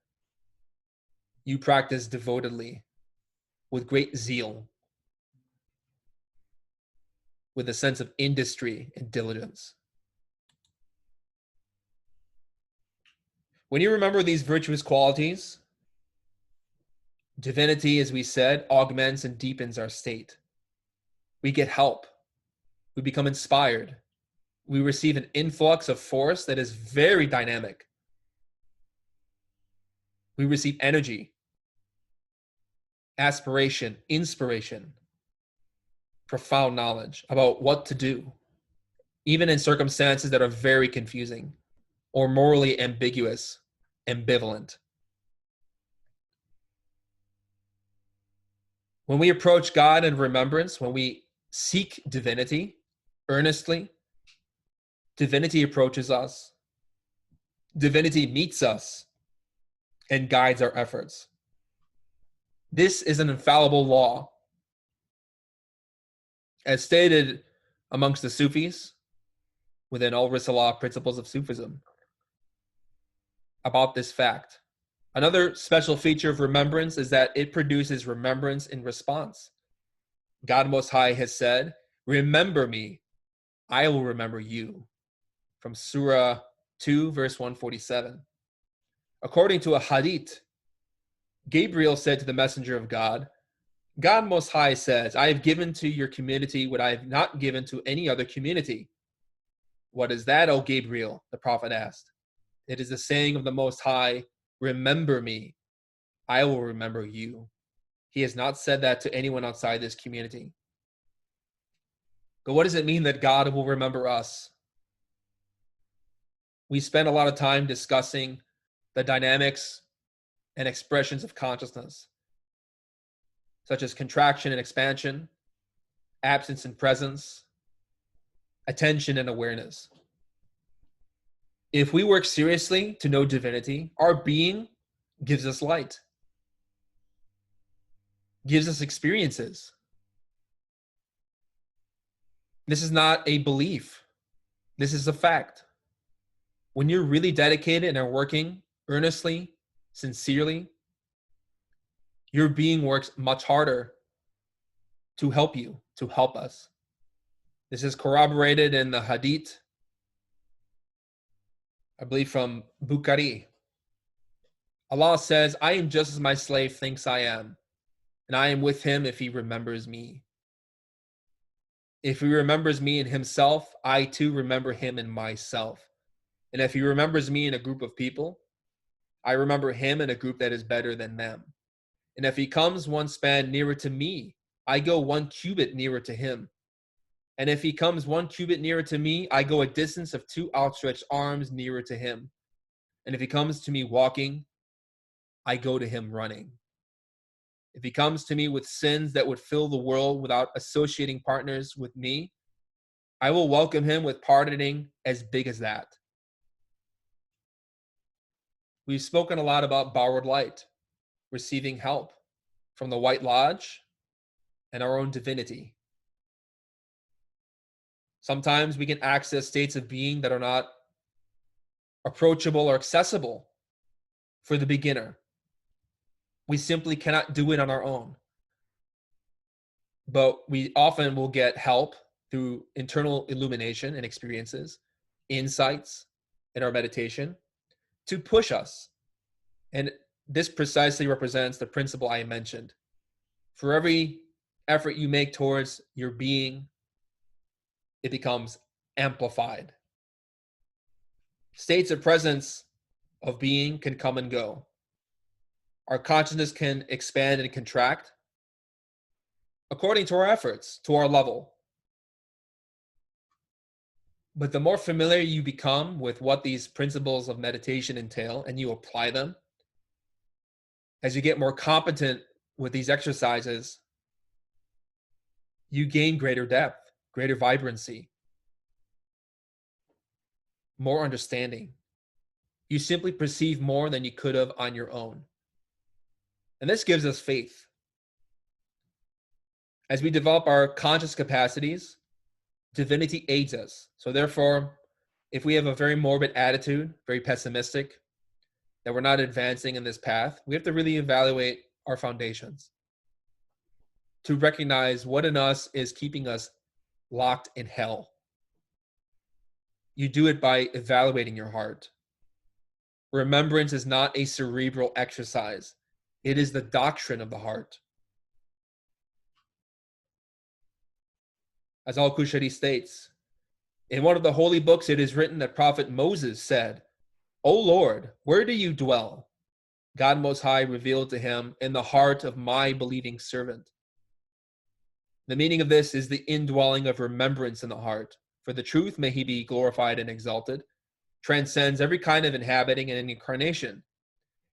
you practice devotedly, with great zeal, with a sense of industry and diligence. When you remember these virtuous qualities, divinity, as we said, augments and deepens our state. We get help. We become inspired. We receive an influx of force that is very dynamic. We receive energy, aspiration, inspiration, profound knowledge about what to do, even in circumstances that are very confusing or morally ambiguous, ambivalent. When we approach God in remembrance, when we seek divinity earnestly, divinity approaches us. Divinity meets us and guides our efforts. This is an infallible law. As stated amongst the Sufis, within all Risala Principles of Sufism, about this fact. Another special feature of remembrance is that it produces remembrance in response. God Most High has said, remember me, I will remember you. from Surah 2, verse 147. According to a hadith, Gabriel said to the messenger of God, God Most High says, I have given to your community what I have not given to any other community. What is that, O Gabriel? The prophet asked. It is the saying of the Most High, remember me, I will remember you. He has not said that to anyone outside this community. But what does it mean that God will remember us? We spend a lot of time discussing the dynamics and expressions of consciousness, such as contraction and expansion, absence and presence, attention and awareness. If we work seriously to know divinity, our being gives us light, gives us experiences. This is not a belief. This is a fact. When you're really dedicated and are working earnestly, sincerely, your being works much harder to help you, to help us. This is corroborated in the Hadith, I believe from Bukhari. Allah says, I am just as my slave thinks I am, and I am with him if he remembers me. If he remembers me in himself, I too remember him in myself. And if he remembers me in a group of people, I remember him in a group that is better than them. And if he comes one span nearer to me, I go 1 cubit nearer to him. And if he comes 1 cubit nearer to me, I go a distance of 2 outstretched arms nearer to him. And if he comes to me walking, I go to him running. If he comes to me with sins that would fill the world without associating partners with me, I will welcome him with pardoning as big as that. We've spoken a lot about borrowed light, receiving help from the White Lodge and our own divinity. Sometimes we can access states of being that are not approachable or accessible for the beginner. We simply cannot do it on our own. But we often will get help through internal illumination and experiences, insights in our meditation to push us. And this precisely represents the principle I mentioned. For every effort you make towards your being, it becomes amplified. States of presence of being can come and go. Our consciousness can expand and contract according to our efforts, to our level. But the more familiar you become with what these principles of meditation entail and you apply them, as you get more competent with these exercises, you gain greater depth, greater vibrancy, more understanding. You simply perceive more than you could have on your own. And this gives us faith. As we develop our conscious capacities, divinity aids us. So therefore, if we have a very morbid attitude, very pessimistic, that we're not advancing in this path, we have to really evaluate our foundations to recognize what in us is keeping us locked in hell. You do it by evaluating your heart. Remembrance is not a cerebral exercise. It is the doctrine of the heart. As Al-Qushayri states, in one of the holy books it is written that Prophet Moses said, O Lord, where do you dwell? God Most High revealed to him, in the heart of my believing servant. The meaning of this is the indwelling of remembrance in the heart. For the truth, may he be glorified and exalted, transcends every kind of inhabiting and incarnation.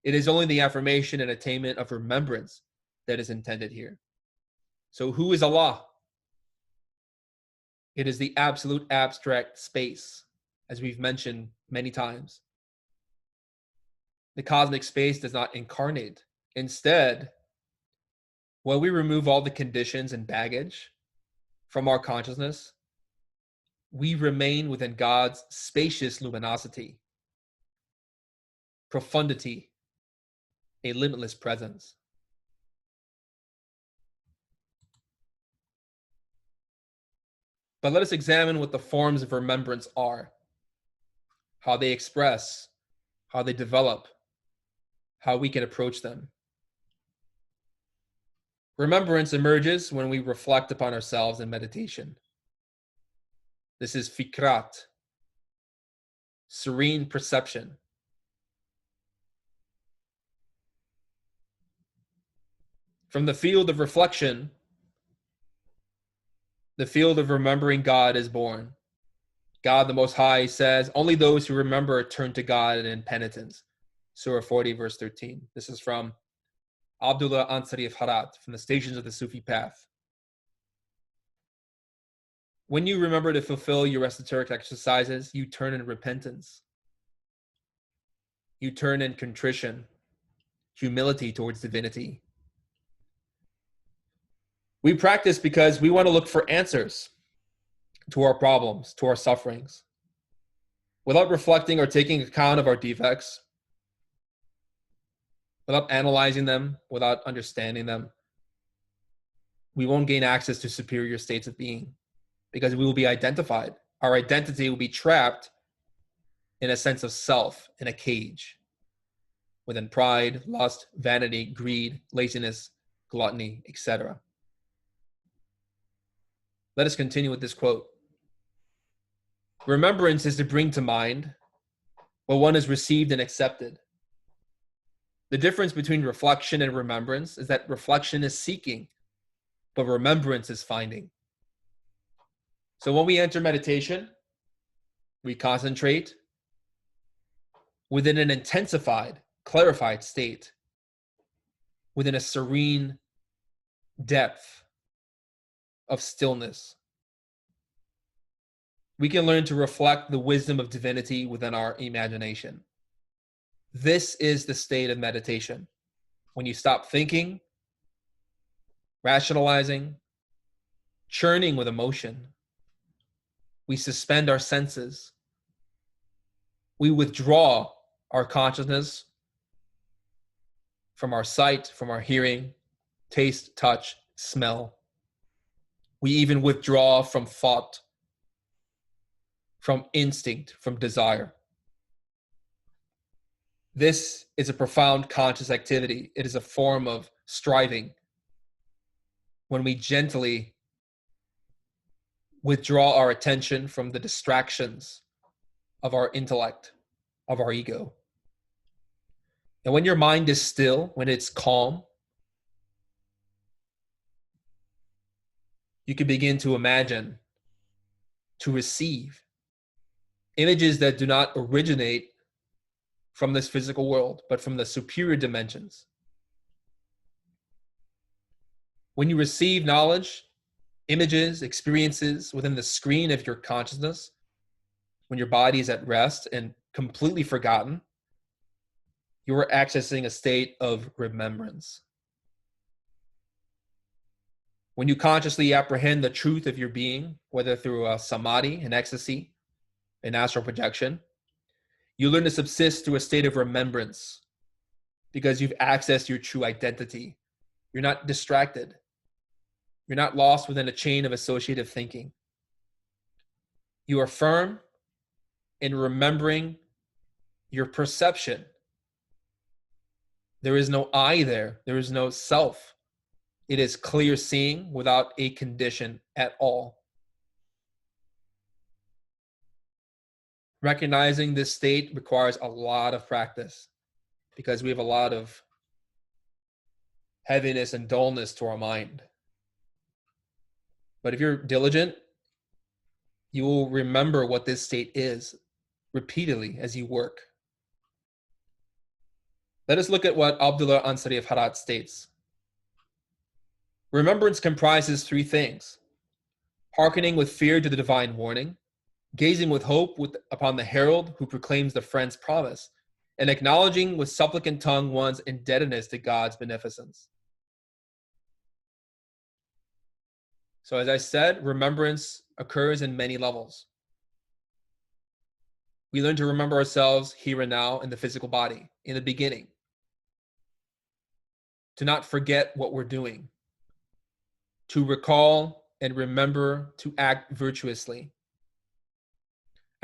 It is only the affirmation and attainment of remembrance that is intended here. So who is Allah? It is the absolute abstract space, as we've mentioned many times. The cosmic space does not incarnate. Instead, when we remove all the conditions and baggage from our consciousness, we remain within God's spacious luminosity, profundity, a limitless presence. But let us examine what the forms of remembrance are. how they express, how they develop, how we can approach them. Remembrance emerges when we reflect upon ourselves in meditation. This is fikrat, serene perception. From the field of reflection, the field of remembering God is born. God the Most High says, only those who remember turn to God in penitence. Surah 40, verse 13. This is from Abdullah Ansari of Harat, from the Stations of the Sufi Path. When you remember to fulfill your esoteric exercises, you turn in repentance. You turn in contrition, humility towards divinity. We practice because we want to look for answers to our problems, to our sufferings. Without reflecting or taking account of our defects, without analyzing them, without understanding them, we won't gain access to superior states of being because we will be identified. Our identity will be trapped in a sense of self, in a cage, within pride, lust, vanity, greed, laziness, gluttony, etc. Let us continue with this quote. Remembrance is to bring to mind what one has received and accepted. The difference between reflection and remembrance is that reflection is seeking, but remembrance is finding. So when we enter meditation, we concentrate within an intensified, clarified state, within a serene depth of stillness. We can learn to reflect the wisdom of divinity within our imagination. This is the state of meditation. When you stop thinking, rationalizing, churning with emotion, we suspend our senses. We withdraw our consciousness from our sight, from our hearing, taste, touch, smell. We even withdraw from thought, from instinct, from desire. This is a profound conscious activity. It is a form of striving when we gently withdraw our attention from the distractions of our intellect, of our ego. And when your mind is still, when it's calm, you can begin to imagine, to receive images that do not originate from this physical world, but from the superior dimensions. When you receive knowledge, images, experiences within the screen of your consciousness, when your body is at rest and completely forgotten, you are accessing a state of remembrance. When you consciously apprehend the truth of your being, whether through a samadhi, an ecstasy, an astral projection, you learn to subsist through a state of remembrance because you've accessed your true identity. You're not distracted. You're not lost within a chain of associative thinking. You are firm in remembering your perception. There is no I there. There is no self. It is clear seeing without a condition at all. Recognizing this state requires a lot of practice because we have a lot of heaviness and dullness to our mind. But if you're diligent, you will remember what this state is repeatedly as you work. Let us look at what Abdullah Ansari of Harat states. Remembrance comprises three things: hearkening with fear to the divine warning, gazing with hope upon the herald who proclaims the friend's promise, and acknowledging with supplicant tongue one's indebtedness to God's beneficence. So as I said, remembrance occurs in many levels. We learn to remember ourselves here and now in the physical body, in the beginning. To not forget what we're doing. To recall and remember to act virtuously.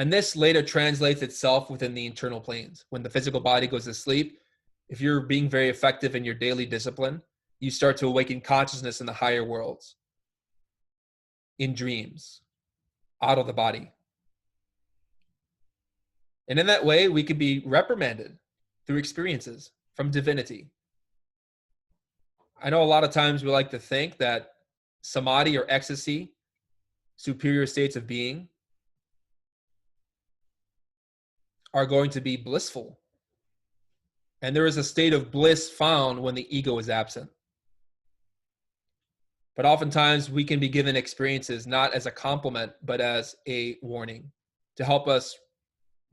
And this later translates itself within the internal planes. When the physical body goes to sleep, if you're being very effective in your daily discipline, you start to awaken consciousness in the higher worlds, in dreams, out of the body. And in that way, we could be reprimanded through experiences from divinity. I know a lot of times we like to think that samadhi or ecstasy, superior states of being, are going to be blissful. And there is a state of bliss found when the ego is absent. But oftentimes we can be given experiences not as a compliment, but as a warning to help us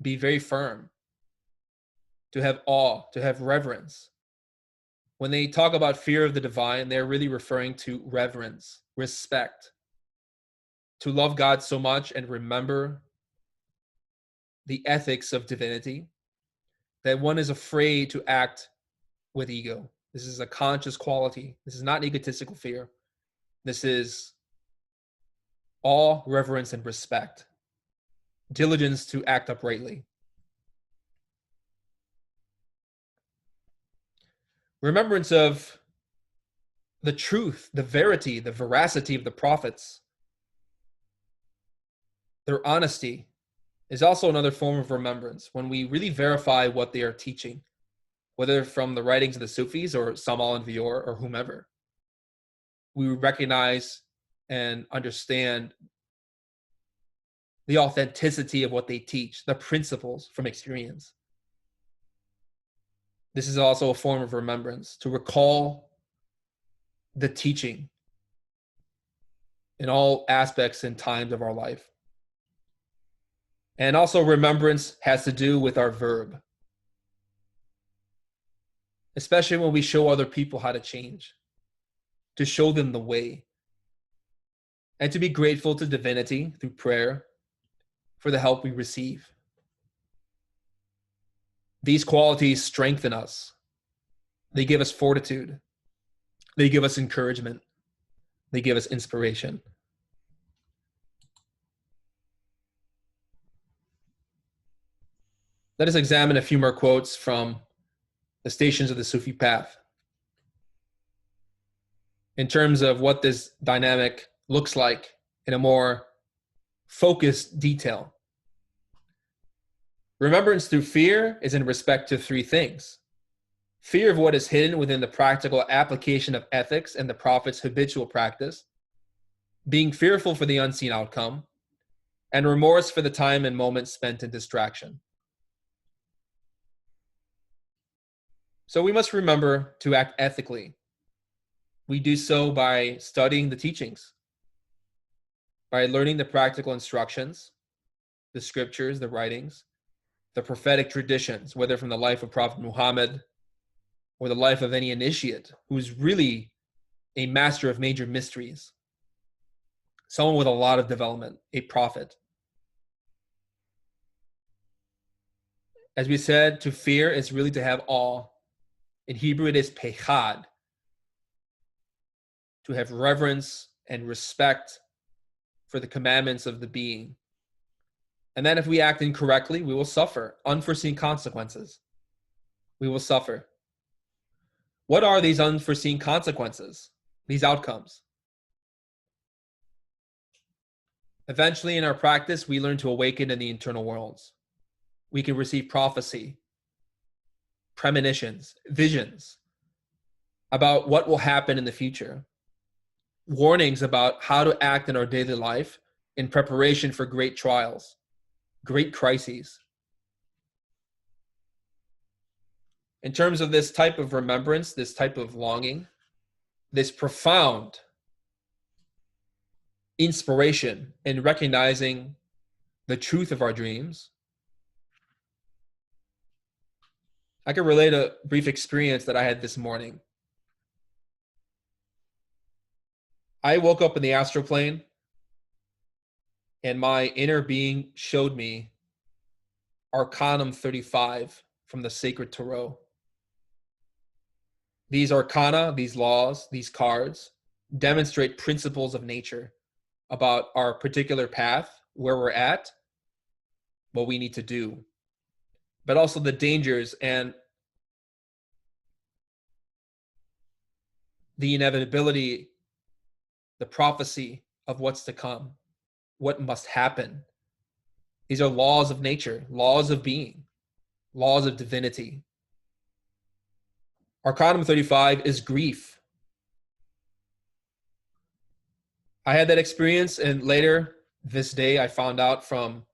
be very firm, to have awe, to have reverence. When they talk about fear of the divine, they're really referring to reverence, respect, to love God so much and remember the ethics of divinity that one is afraid to act with ego. This is a conscious quality. This is not egotistical fear. This is awe, reverence, and respect. Diligence to act uprightly. Remembrance of the truth, the verity, the veracity of the prophets. Their honesty is also another form of remembrance when we really verify what they are teaching, whether from the writings of the Sufis or Samal and Vior or whomever. We recognize and understand the authenticity of what they teach, the principles from experience. This is also a form of remembrance, to recall the teaching in all aspects and times of our life. And also remembrance has to do with our verb, especially when we show other people how to change, to show them the way, and to be grateful to divinity through prayer for the help we receive. These qualities strengthen us. They give us fortitude. They give us encouragement. They give us inspiration. Let us examine a few more quotes from the stations of the Sufi path in terms of what this dynamic looks like in a more focused detail. Remembrance through fear is in respect to three things: fear of what is hidden within the practical application of ethics and the prophet's habitual practice, being fearful for the unseen outcome, and remorse for the time and moments spent in distraction. So we must remember to act ethically. We do so by studying the teachings, by learning the practical instructions, the scriptures, the writings, the prophetic traditions, whether from the life of Prophet Muhammad or the life of any initiate who's really a master of major mysteries, someone with a lot of development, a prophet. As we said, to fear is really to have awe. In Hebrew, it is pechad, to have reverence and respect for the commandments of the being. And then if we act incorrectly, we will suffer unforeseen consequences. We will suffer. What are these unforeseen consequences, these outcomes? Eventually, in our practice, we learn to awaken in the internal worlds. We can receive prophecy, premonitions, visions about what will happen in the future, warnings about how to act in our daily life in preparation for great trials, great crises. In terms of this type of remembrance, this type of longing, this profound inspiration in recognizing the truth of our dreams, I can relate a brief experience that I had this morning. I woke up in the astral plane and my inner being showed me Arcanum 35 from the Sacred Tarot. These arcana, these laws, these cards demonstrate principles of nature about our particular path, where we're at, what we need to do, but also the dangers and the inevitability, the prophecy of what's to come, what must happen. These are laws of nature, laws of being, laws of divinity. Arcanum 35 is grief. I had that experience, and later this day I found out from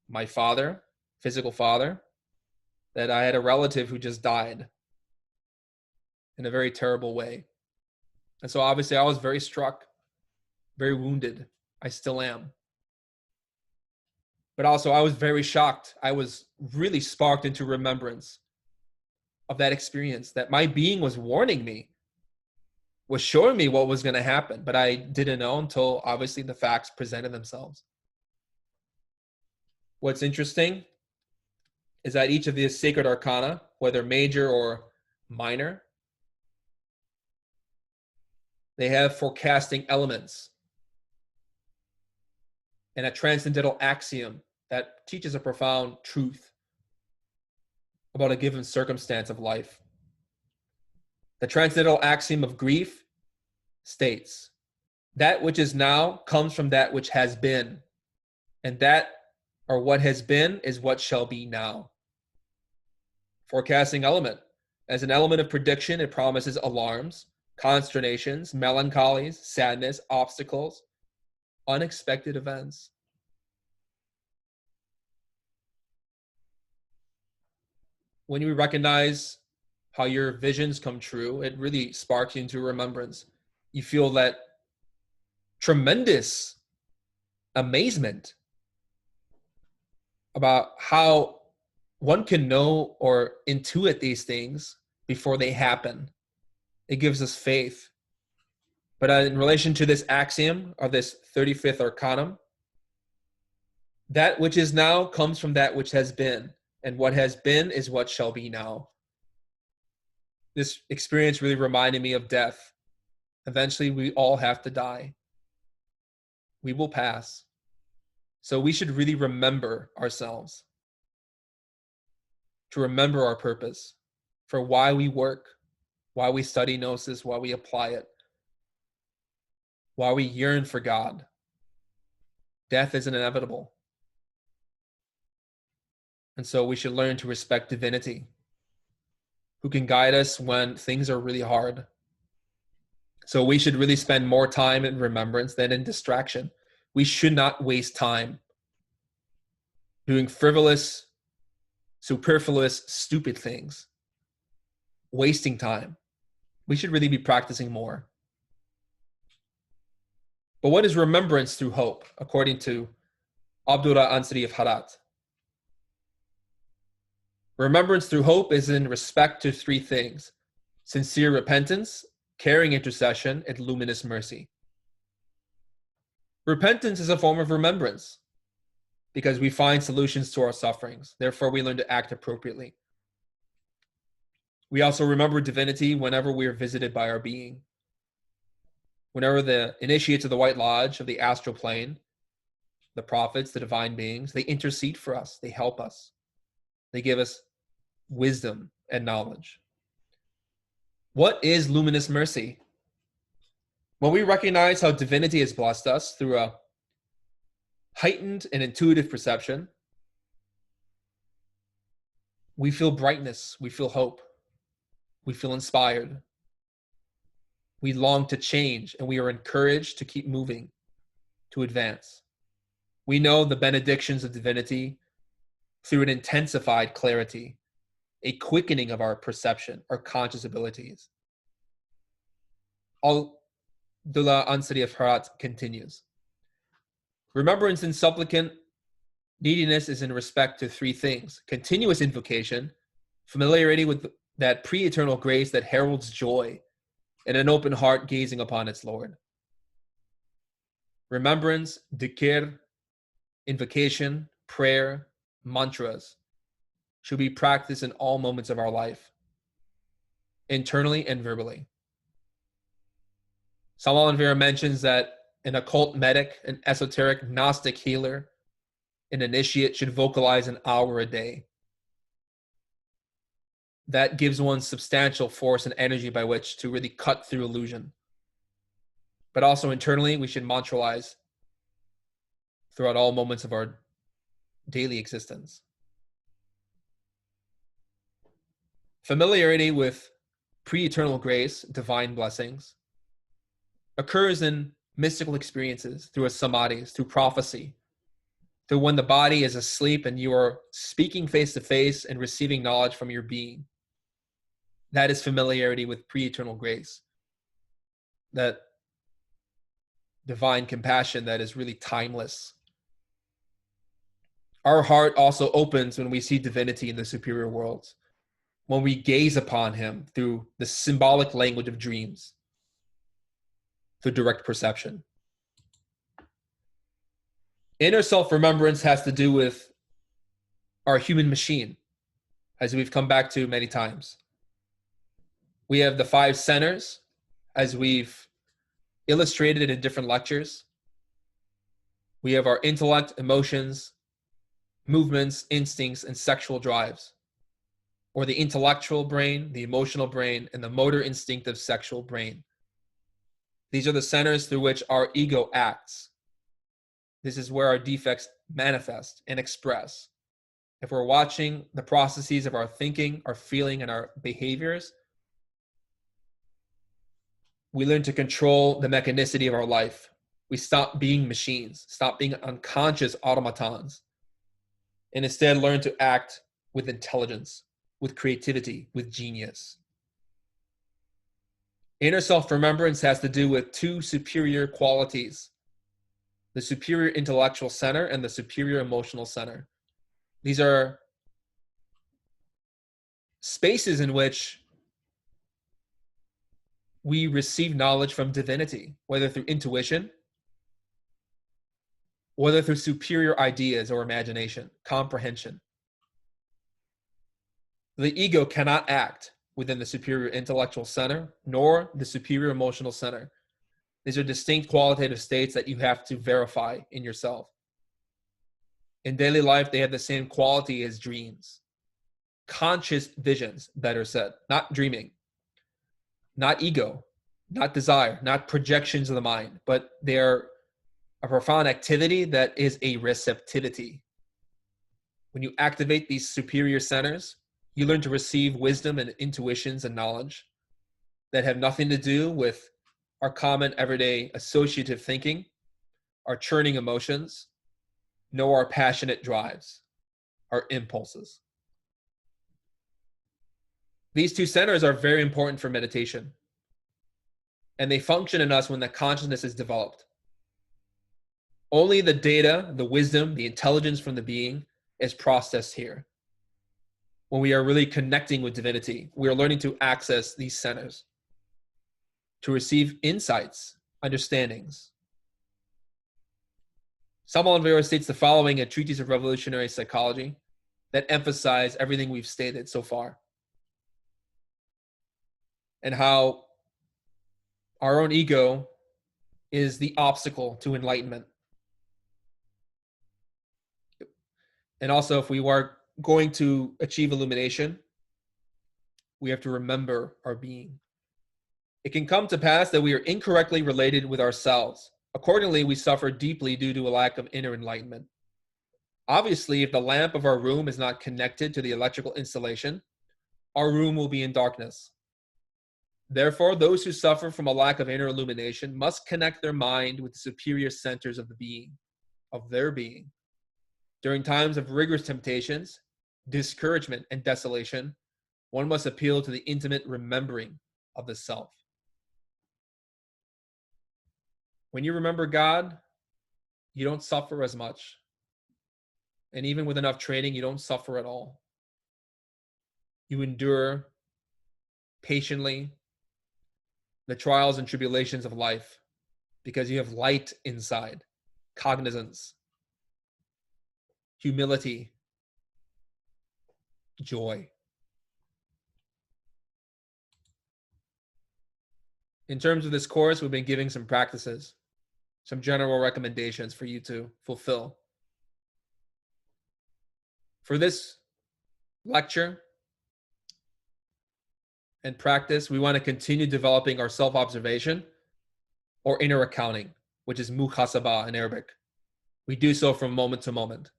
my father, physical father, that I had a relative who just died in a very terrible way. And so obviously I was very struck, very wounded. I still am. But also I was very shocked. I was really sparked into remembrance of that experience, that my being was warning me, was showing me what was going to happen, but I didn't know until obviously the facts presented themselves. What's interesting is that each of these sacred arcana, whether major or minor, they have forecasting elements and a transcendental axiom that teaches a profound truth about a given circumstance of life. The transcendental axiom of grief states, that which is now comes from that which has been, and that or what has been is what shall be now. Forecasting element. As an element of prediction, it promises alarms, consternations, melancholies, sadness, obstacles, unexpected events. When you recognize how your visions come true, it really sparks you into remembrance. You feel that tremendous amazement about how one can know or intuit these things before they happen. It gives us faith. But in relation to this axiom of this 35th arcanum, that which is now comes from that which has been, and what has been is what shall be now. This experience really reminded me of death. Eventually, we all have to die. We will pass. So we should really remember ourselves, to remember our purpose, for why we work, why we study Gnosis, why we apply it, why we yearn for God. Death is inevitable. And so we should learn to respect divinity, who can guide us when things are really hard. So we should really spend more time in remembrance than in distraction. We should not waste time doing frivolous, superfluous, stupid things, wasting time. We should really be practicing more. But what is remembrance through hope, according to Abdullah Ansari of Harat? Remembrance through hope is in respect to three things: sincere repentance, caring intercession, and luminous mercy. Repentance is a form of remembrance because we find solutions to our sufferings. Therefore, we learn to act appropriately. We also remember divinity whenever we are visited by our being. Whenever the initiates of the White Lodge, of the astral plane, the prophets, the divine beings, they intercede for us. They help us. They give us wisdom and knowledge. What is luminous mercy? When we recognize how divinity has blessed us through a heightened and intuitive perception, we feel brightness, we feel hope, we feel inspired. We long to change, and we are encouraged to keep moving, to advance. We know the benedictions of divinity through an intensified clarity, a quickening of our perception, our conscious abilities. Abdullah Ansari of Harat continues. Remembrance and supplicant neediness is in respect to three things: continuous invocation, familiarity with that pre-eternal grace that heralds joy, and an open heart gazing upon its Lord. Remembrance, dhikr, invocation, prayer, mantras should be practiced in all moments of our life, internally and verbally. Samal Vera mentions that an occult medic, an esoteric Gnostic healer, an initiate should vocalize an hour a day. That gives one substantial force and energy by which to really cut through illusion. But also internally, we should mantralize throughout all moments of our daily existence. Familiarity with pre-eternal grace, divine blessings, occurs in mystical experiences, through a samadhis, through prophecy, through when the body is asleep and you are speaking face to face and receiving knowledge from your being. That is familiarity with pre-eternal grace. That divine compassion that is really timeless. Our heart also opens when we see divinity in the superior worlds, when we gaze upon him through the symbolic language of dreams, through direct perception. Inner self-remembrance has to do with our human machine, as we've come back to many times. We have the 5 centers, as we've illustrated in different lectures. We have our intellect, emotions, movements, instincts, and sexual drives, or the intellectual brain, the emotional brain, and the motor instinctive sexual brain. These are the centers through which our ego acts. This is where our defects manifest and express. If we're watching the processes of our thinking, our feeling, and our behaviors, we learn to control the mechanicity of our life. We stop being machines, stop being unconscious automatons, and instead learn to act with intelligence, with creativity, with genius. Inner self-remembrance has to do with 2 superior qualities: the superior intellectual center and the superior emotional center. These are spaces in which we receive knowledge from divinity, whether through intuition, whether through superior ideas or imagination, comprehension. The ego cannot act within the superior intellectual center, nor the superior emotional center. These are distinct qualitative states that you have to verify in yourself. In daily life, they have the same quality as dreams. Conscious visions, better said, not dreaming, not ego, not desire, not projections of the mind, but they're a profound activity that is a receptivity. When you activate these superior centers, you learn to receive wisdom and intuitions and knowledge that have nothing to do with our common everyday associative thinking, our churning emotions, nor our passionate drives, our impulses. These 2 centers are very important for meditation, and they function in us when the consciousness is developed. Only the data, the wisdom, the intelligence from the being is processed here. When we are really connecting with divinity, we are learning to access these centers, to receive insights, understandings. Samuel Alvera states the following in Treatise of Revolutionary Psychology that emphasize everything we've stated so far, and how our own ego is the obstacle to enlightenment. And also, if we are going to achieve illumination, we have to remember our being. It can come to pass that we are incorrectly related with ourselves. Accordingly, we suffer deeply due to a lack of inner enlightenment. Obviously, if the lamp of our room is not connected to the electrical installation, our room will be in darkness. Therefore, those who suffer from a lack of inner illumination must connect their mind with the superior centers of the being, of their being. During times of rigorous temptations, discouragement, and desolation, one must appeal to the intimate remembering of the self. When you remember God, you don't suffer as much. And even with enough training, you don't suffer at all. You endure patiently the trials and tribulations of life because you have light inside, cognizance, humility, joy. In terms of this course, we've been giving some practices, some general recommendations for you to fulfill. For this lecture and practice, we want to continue developing our self-observation or inner accounting, which is muhasabah in Arabic. We do so from moment to moment.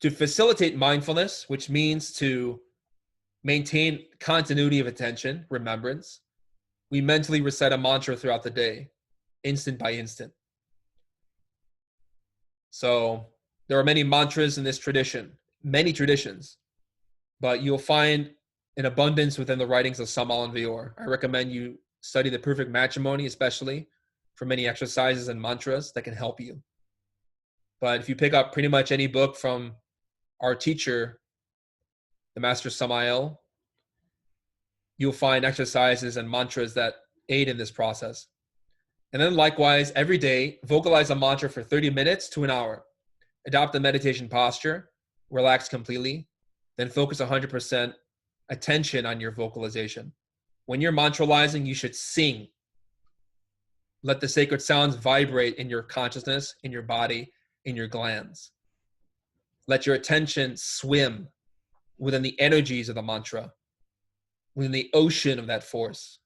To facilitate mindfulness, which means to maintain continuity of attention, remembrance, we mentally recite a mantra throughout the day, instant by instant. So there are many mantras in this tradition, many traditions, but you'll find an abundance within the writings of Samal and Vior. I recommend you study the Perfect Matrimony, especially for many exercises and mantras that can help you. But if you pick up pretty much any book from our teacher, the Master Samael, you'll find exercises and mantras that aid in this process. And then likewise, every day, vocalize a mantra for 30 minutes to an hour. Adopt the meditation posture, relax completely, then focus 100% attention on your vocalization. When you're mantralizing, you should sing. Let the sacred sounds vibrate in your consciousness, in your body, in your glands. Let your attention swim within the energies of the mantra, within the ocean of that force.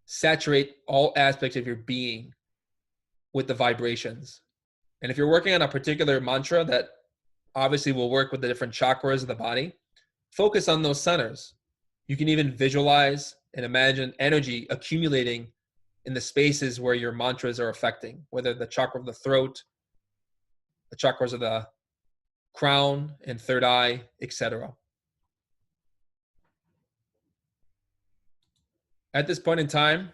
Saturate all aspects of your being with the vibrations. And if you're working on a particular mantra that obviously will work with the different chakras of the body, focus on those centers. You can even visualize and imagine energy accumulating in the spaces where your mantras are affecting, whether the chakra of the throat, the chakras of the crown and third eye, etc. At this point in time,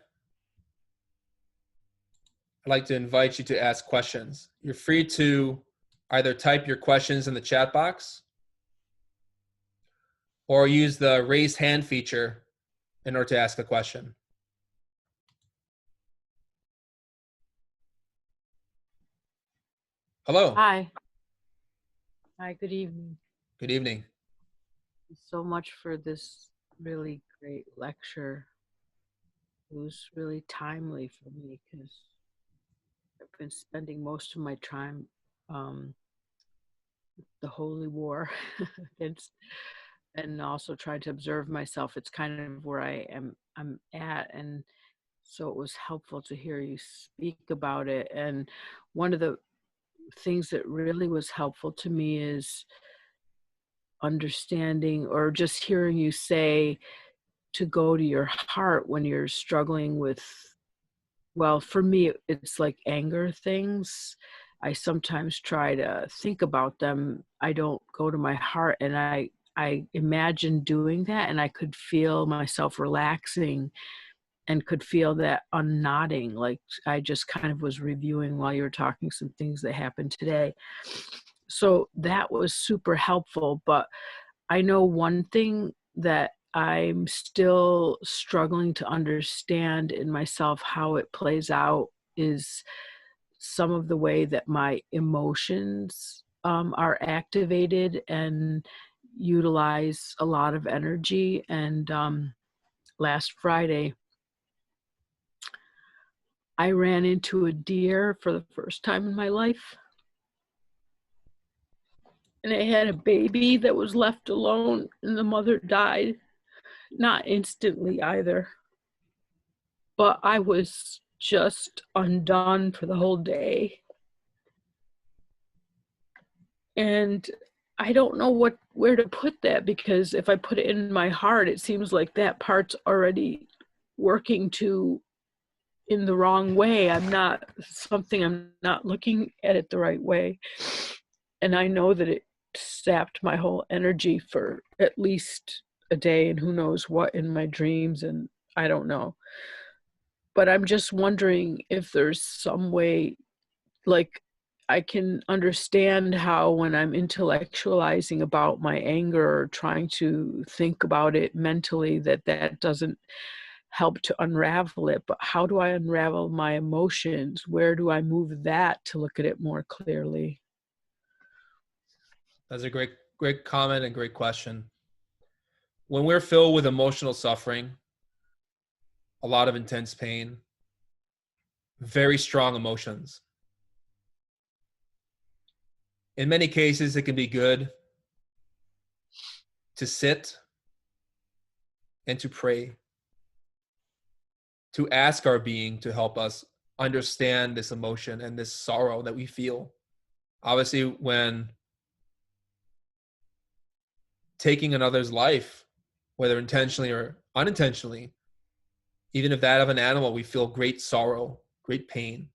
I'd like to invite you to ask questions. You're free to either type your questions in the chat box or use the raise hand feature in order to ask a question. Hello. Hi. Hi, good evening. Good evening. Thank you so much for this really great lecture. It was really timely for me because I've been spending most of my time the holy war against, and also trying to observe myself. It's kind of where I'm at, and so it was helpful to hear you speak about it. And one of the things that really was helpful to me is understanding, or just hearing you say, to go to your heart when you're struggling with, well, for me, it's like anger things. I sometimes try to think about them. I don't go to my heart, and I imagine doing that, and I could feel myself relaxing and could feel that unknotting. Like I just kind of was reviewing while you were talking some things that happened today. So that was super helpful. But I know one thing that I'm still struggling to understand in myself how it plays out is some of the way that my emotions are activated and utilize a lot of energy. And last Friday, I ran into a deer for the first time in my life. And it had a baby that was left alone, and the mother died. Not instantly either. But I was just undone for the whole day. And I don't know where to put that, because if I put it in my heart, it seems like that part's already working in the wrong way. I'm not looking at it the right way. And I know that it sapped my whole energy for at least a day, and who knows what in my dreams, and I don't know. But I'm just wondering if there's some way, like, I can understand how when I'm intellectualizing about my anger or trying to think about it mentally, that doesn't help to unravel it. But how do I unravel my emotions? Where do I move that to look at it more clearly? That's a great comment and great question. When we're filled with emotional suffering, a lot of intense pain, very strong emotions, In many cases, it can be good to sit and to pray, to ask our being to help us understand this emotion and this sorrow that we feel. Obviously, when taking another's life, whether intentionally or unintentionally, even if that of an animal, we feel great sorrow, great pain.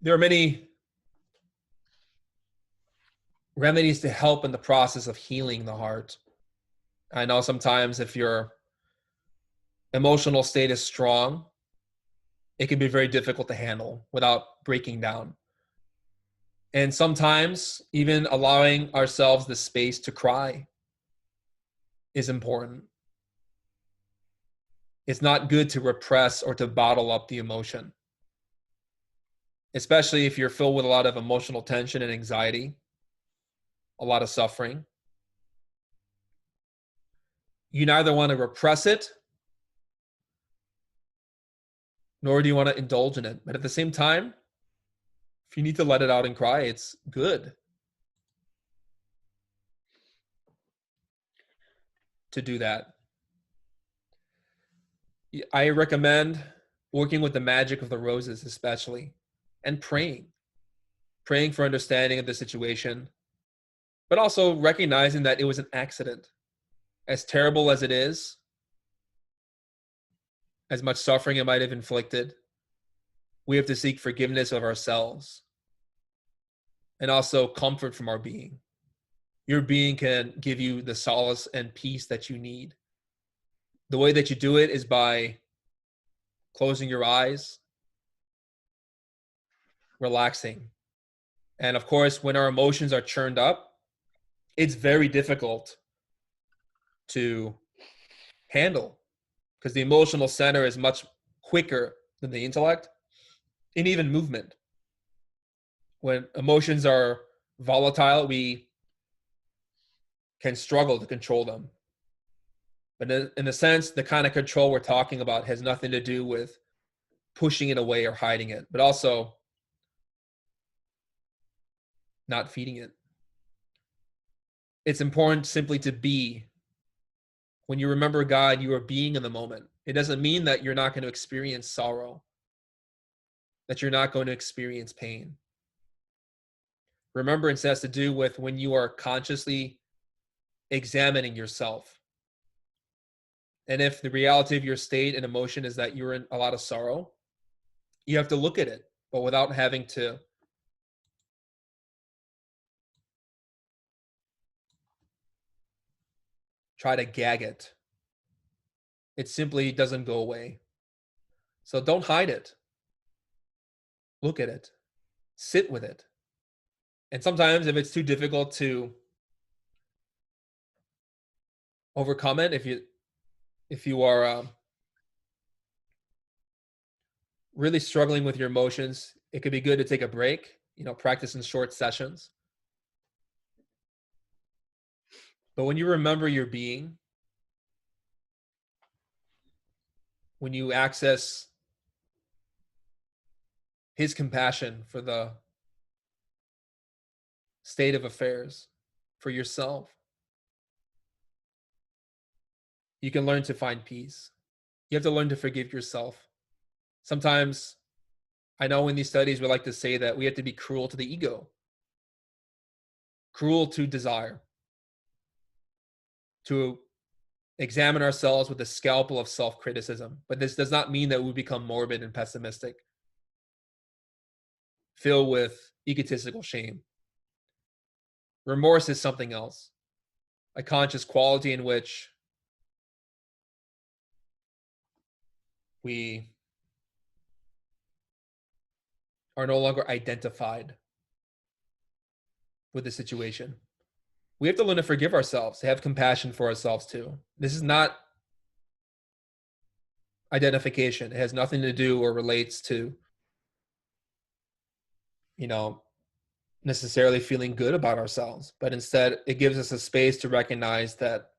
There are many remedies to help in the process of healing the heart. I know sometimes if your emotional state is strong, it can be very difficult to handle without breaking down. And sometimes even allowing ourselves the space to cry is important. It's not good to repress or to bottle up the emotion, especially if you're filled with a lot of emotional tension and anxiety, a lot of suffering. You neither want to repress it, nor do you want to indulge in it. But at the same time, if you need to let it out and cry, it's good to do that. I recommend working with the magic of the roses, especially, and praying for understanding of the situation, but also recognizing that it was an accident. As terrible as it is, as much suffering it might have inflicted, we have to seek forgiveness of ourselves and also comfort from our being. Your being can give you the solace and peace that you need. The way that you do it is by closing your eyes, relaxing. And of course, when our emotions are churned up, it's very difficult to handle because the emotional center is much quicker than the intellect and even movement. When emotions are volatile, we can struggle to control them. But in a sense, the kind of control we're talking about has nothing to do with pushing it away or hiding it, but also not feeding it. It's important simply to be. When you remember God, you are being in the moment. It doesn't mean that you're not going to experience sorrow, that you're not going to experience pain. Remembrance has to do with when you are consciously examining yourself. And if the reality of your state and emotion is that you're in a lot of sorrow, you have to look at it, but without having to try to gag it. It simply doesn't go away. So don't hide it. Look at it. Sit with it. And sometimes if it's too difficult to overcome it, if you are really struggling with your emotions, it could be good to take a break, practice in short sessions. But when you remember your being, when you access his compassion for the state of affairs, for yourself, you can learn to find peace. You have to learn to forgive yourself. Sometimes, I know in these studies, we like to say that we have to be cruel to the ego, cruel to desire, to examine ourselves with the scalpel of self-criticism. But this does not mean that we become morbid and pessimistic, filled with egotistical shame. Remorse is something else, a conscious quality in which we are no longer identified with the situation. We have to learn to forgive ourselves, to have compassion for ourselves too. This is not identification. It has nothing to do or relates to, necessarily feeling good about ourselves, but instead it gives us a space to recognize that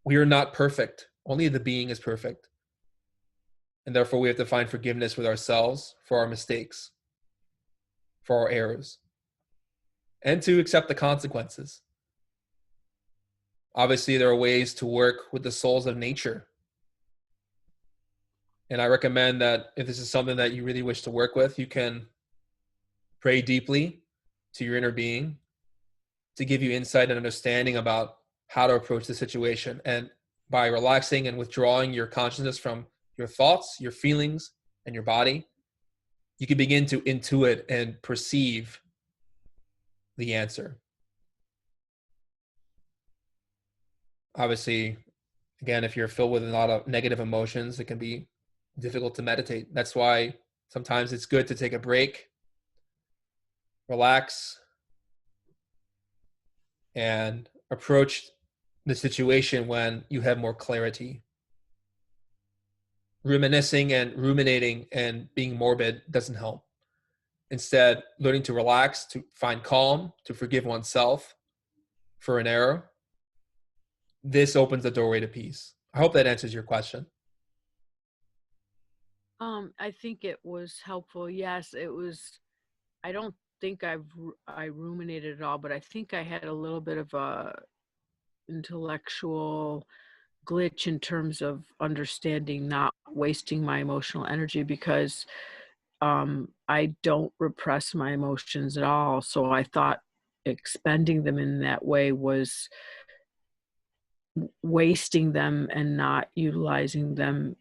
we are not perfect. Only the being is perfect. And therefore we have to find forgiveness with ourselves for our mistakes. for our errors and to accept the consequences. Obviously, there are ways to work with the souls of nature. And I recommend that if this is something that you really wish to work with, you can pray deeply to your inner being to give you insight and understanding about how to approach the situation. And by relaxing and withdrawing your consciousness from your thoughts, your feelings, and your body, you can begin to intuit and perceive the answer. Obviously, again, if you're filled with a lot of negative emotions, it can be difficult to meditate. That's why sometimes it's good to take a break, relax, and approach the situation when you have more clarity. Reminiscing and ruminating and being morbid doesn't help. Instead, learning to relax, to find calm, to forgive oneself for an error, this opens the doorway to peace. I hope that answers your question. I think it was helpful. Yes, it was. I don't think I ruminated at all, but I think I had a little bit of a intellectual glitch in terms of understanding not wasting my emotional energy, because I don't repress my emotions at all. So I thought expending them in that way was wasting them and not utilizing them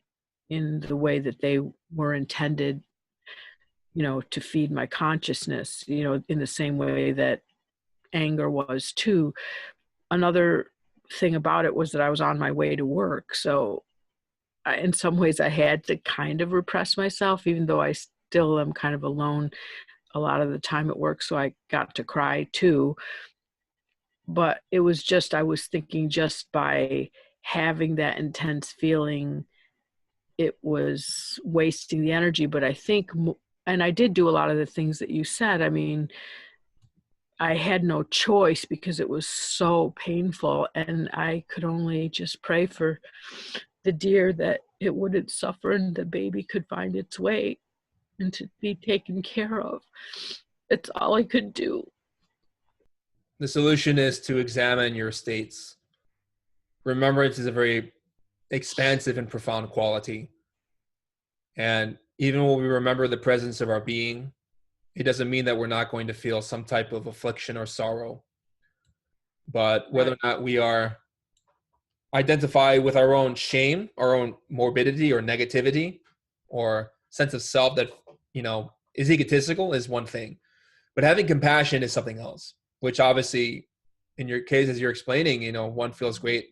in the way that they were intended, to feed my consciousness, in the same way that anger was too. Another thing about it was that I was on my way to work. So in some ways I had to kind of repress myself, even though I still am kind of alone a lot of the time at work. So I got to cry too. But it was just, I was thinking just by having that intense feeling, it was wasting the energy. But I think, and I did do a lot of the things that you said. I mean, I had no choice because it was so painful, and I could only just pray for the deer that it wouldn't suffer and the baby could find its way and to be taken care of. It's all I could do. The solution is to examine your states. Remembrance is a very expansive and profound quality. And even when we remember the presence of our being, it doesn't mean that we're not going to feel some type of affliction or sorrow. But whether or Right. not we are identify with our own shame, our own morbidity or negativity, or sense of self that, is egotistical is one thing. But having compassion is something else, which obviously, in your case, as you're explaining, one feels great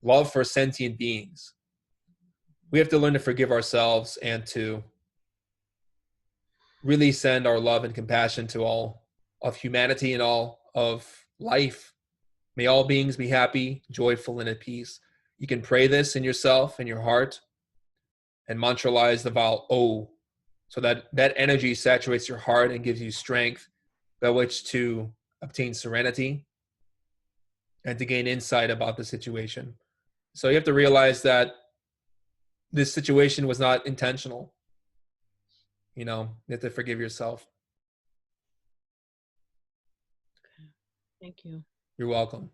love for sentient beings. We have to learn to forgive ourselves and to really send our love and compassion to all of humanity and all of life. May all beings be happy, joyful, and at peace. You can pray this in yourself, in your heart, and mantralize the vowel O, so that that energy saturates your heart and gives you strength by which to obtain serenity and to gain insight about the situation. So you have to realize that this situation was not intentional. You have to forgive yourself. Thank you. You're welcome.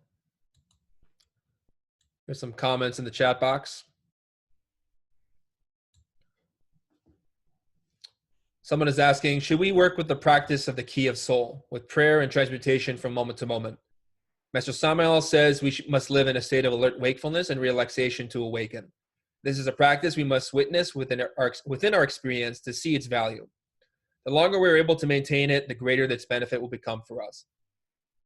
There's some comments in the chat box. Someone is asking, should we work with the practice of the key of soul, with prayer and transmutation from moment to moment? Master Samael says we must live in a state of alert wakefulness and relaxation to awaken. This is a practice we must witness within our experience to see its value. The longer we're able to maintain it, the greater its benefit will become for us.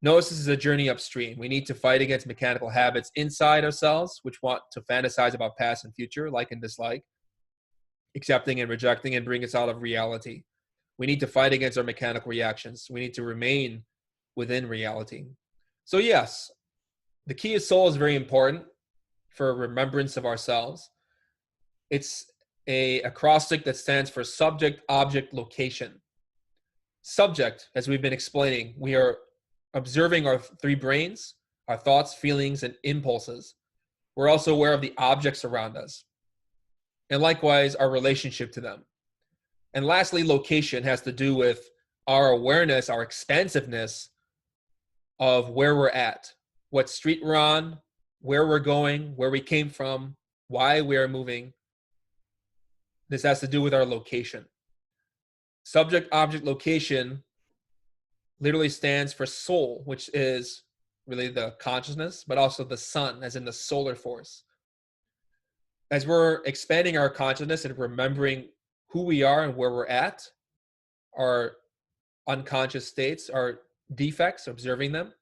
Gnosis is a journey upstream. We need to fight against mechanical habits inside ourselves, which want to fantasize about past and future, like and dislike, accepting and rejecting, and bring us out of reality. We need to fight against our mechanical reactions. We need to remain within reality. So yes, the key of soul is very important for remembrance of ourselves. It's a acrostic that stands for subject, object, location. Subject, as we've been explaining, we are observing our three brains, our thoughts, feelings, and impulses. We're also aware of the objects around us, and likewise our relationship to them. And lastly, location has to do with our awareness, our expansiveness of where we're at, what street we're on, where we're going, where we came from, why we are moving. This has to do with our location. Subject, object, location literally stands for soul, which is really the consciousness, but also the sun, as in the solar force. As we're expanding our consciousness and remembering who we are and where we're at, our unconscious states, our defects, observing them,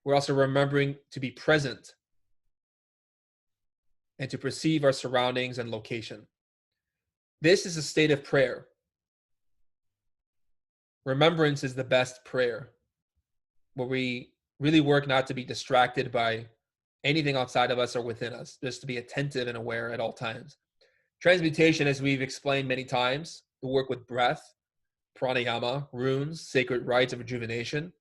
we're also remembering to be present and to perceive our surroundings and location. This is a state of prayer. Remembrance is the best prayer, where we really work not to be distracted by anything outside of us or within us, just to be attentive and aware at all times. Transmutation, as we've explained many times, the work with breath, pranayama, runes, sacred rites of rejuvenation,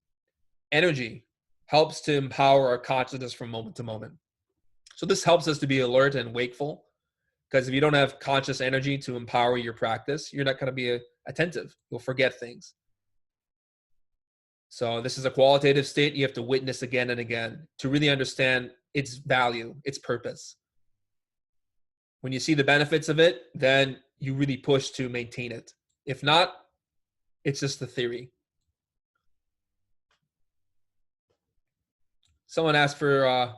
energy helps to empower our consciousness from moment to moment. So this helps us to be alert and wakeful, because if you don't have conscious energy to empower your practice, you're not going to be attentive. You'll forget things. So this is a qualitative state you have to witness again and again to really understand its value, its purpose. When you see the benefits of it, then you really push to maintain it. If not, it's just a theory. Someone asked for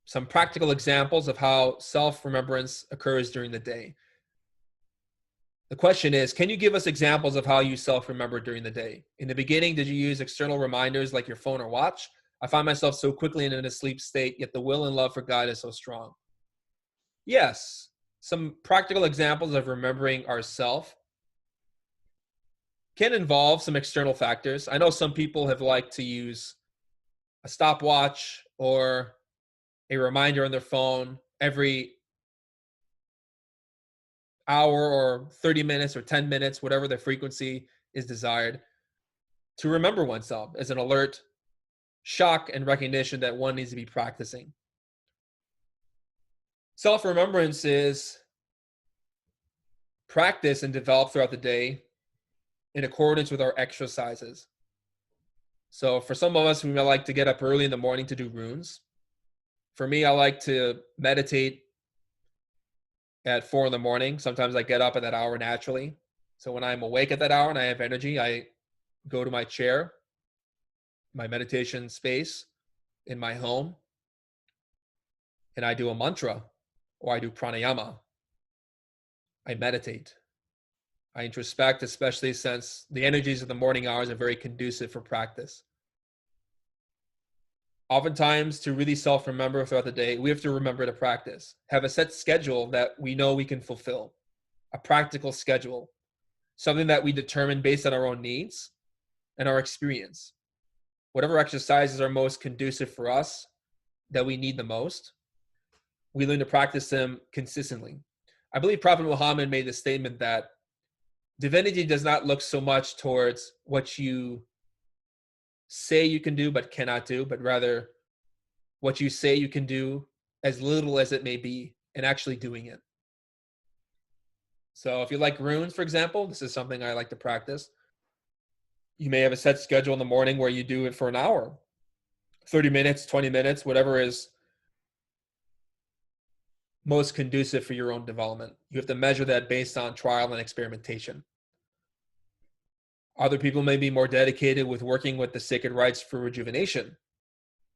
some practical examples of how self-remembrance occurs during the day. The question is, can you give us examples of how you self-remember during the day? In the beginning, did you use external reminders like your phone or watch? I find myself so quickly in a sleep state, yet the will and love for God is so strong. Yes, some practical examples of remembering ourself can involve some external factors. I know some people have liked to use a stopwatch or a reminder on their phone every hour or 30 minutes or 10 minutes, whatever the frequency is desired, to remember oneself as an alert shock and recognition that one needs to be practicing. Self-remembrance is practice and developed throughout the day in accordance with our exercises. So for some of us, we might like to get up early in the morning to do runes. For me, I like to meditate at 4 in the morning. Sometimes I get up at that hour naturally. So when I'm awake at that hour and I have energy, I go to my chair, my meditation space in my home, and I do a mantra or I do pranayama. I meditate. I introspect, especially since the energies of the morning hours are very conducive for practice. Oftentimes, to really self-remember throughout the day, we have to remember to practice. Have a set schedule that we know we can fulfill. A practical schedule. Something that we determine based on our own needs and our experience. Whatever exercises are most conducive for us, that we need the most, we learn to practice them consistently. I believe Prophet Muhammad made the statement that divinity does not look so much towards what you say you can do but cannot do, but rather what you say you can do, as little as it may be, and actually doing it. So if you like runes, for example, this is something I like to practice. You may have a set schedule in the morning where you do it for an hour, 30 minutes, 20 minutes, whatever is most conducive for your own development. You have to measure that based on trial and experimentation. Other people may be more dedicated with working with the sacred rites for rejuvenation,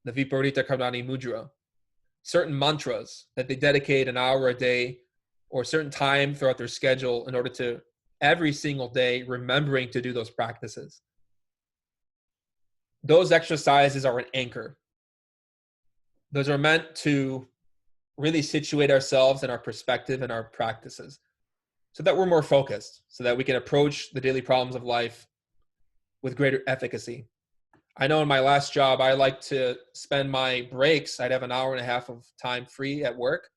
the Viparita Karnani Mudra, certain mantras that they dedicate an hour a day or a certain time throughout their schedule in order to every single day remembering to do those practices. Those exercises are an anchor. Those are meant to really situate ourselves and our perspective and our practices so that we're more focused, so that we can approach the daily problems of life with greater efficacy. I know in my last job, I like to spend my breaks. I'd have an hour and a half of time free at work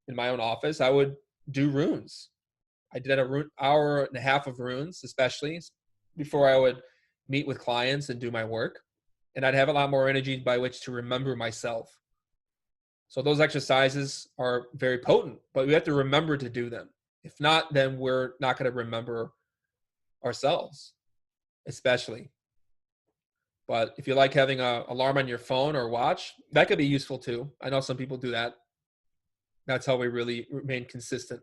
in my own office. I would do runes. I did an hour and a half of runes, especially before I would meet with clients and do my work. And I'd have a lot more energy by which to remember myself. So those exercises are very potent, but we have to remember to do them. If not, then we're not going to remember ourselves. especially. But if you like having an alarm on your phone or watch, that could be useful too. I know some people do that. That's how we really remain consistent.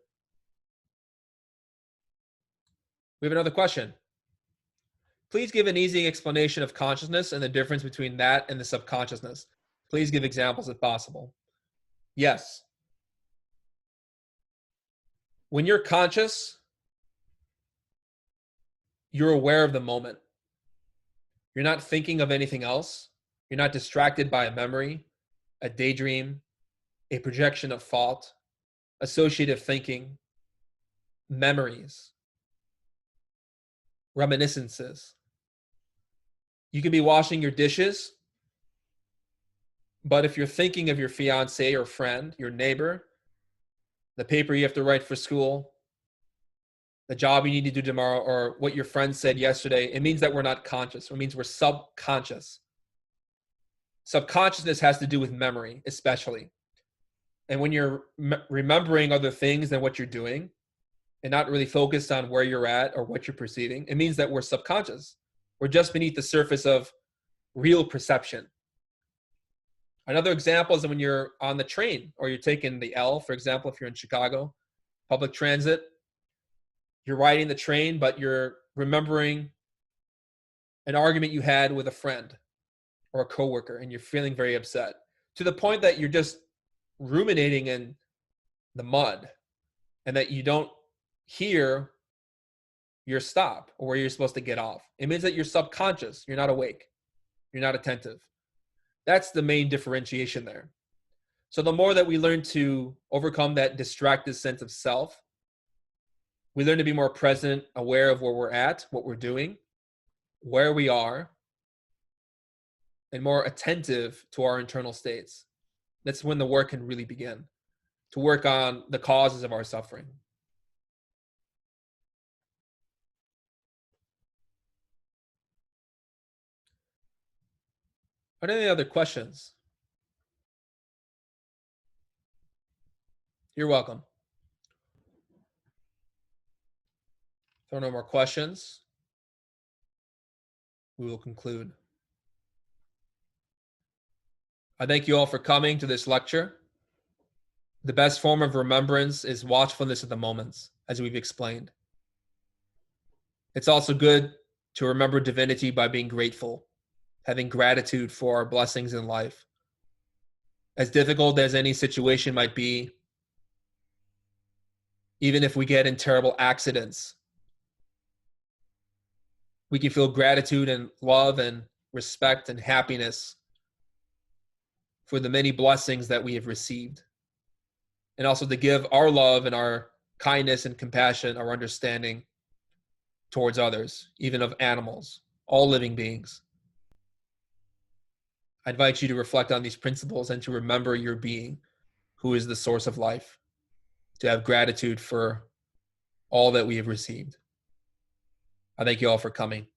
We have another question. Please give an easy explanation of consciousness and the difference between that and the subconsciousness. Please give examples if possible. Yes. When you're conscious, you're aware of the moment. You're not thinking of anything else. You're not distracted by a memory, a daydream, a projection of thought, associative thinking, memories, reminiscences. You could be washing your dishes, but if you're thinking of your fiance or friend, your neighbor, the paper you have to write for school, the job you need to do tomorrow, or what your friend said yesterday, it means that we're not conscious. It means we're subconscious. Subconsciousness has to do with memory, especially. And when you're remembering other things than what you're doing and not really focused on where you're at or what you're perceiving, it means that we're subconscious. We're just beneath the surface of real perception. Another example is when you're on the train or you're taking the L, for example, if you're in Chicago, public transit, you're riding the train, but you're remembering an argument you had with a friend or a coworker, and you're feeling very upset to the point that you're just ruminating in the mud and that you don't hear your stop or where you're supposed to get off. It means that you're subconscious. You're not awake. You're not attentive. That's the main differentiation there. So the more that we learn to overcome that distracted sense of self, we learn to be more present, aware of where we're at, what we're doing, where we are, and more attentive to our internal states. That's when the work can really begin, to work on the causes of our suffering. Are there any other questions? You're welcome. If there are no more questions, we will conclude. I thank you all for coming to this lecture. The best form of remembrance is watchfulness of the moments, as we've explained. It's also good to remember divinity by being grateful, having gratitude for our blessings in life. As difficult as any situation might be, even if we get in terrible accidents, we can feel gratitude and love and respect and happiness for the many blessings that we have received. And also to give our love and our kindness and compassion, our understanding towards others, even of animals, all living beings. I invite you to reflect on these principles and to remember your being, who is the source of life, to have gratitude for all that we have received. I thank you all for coming.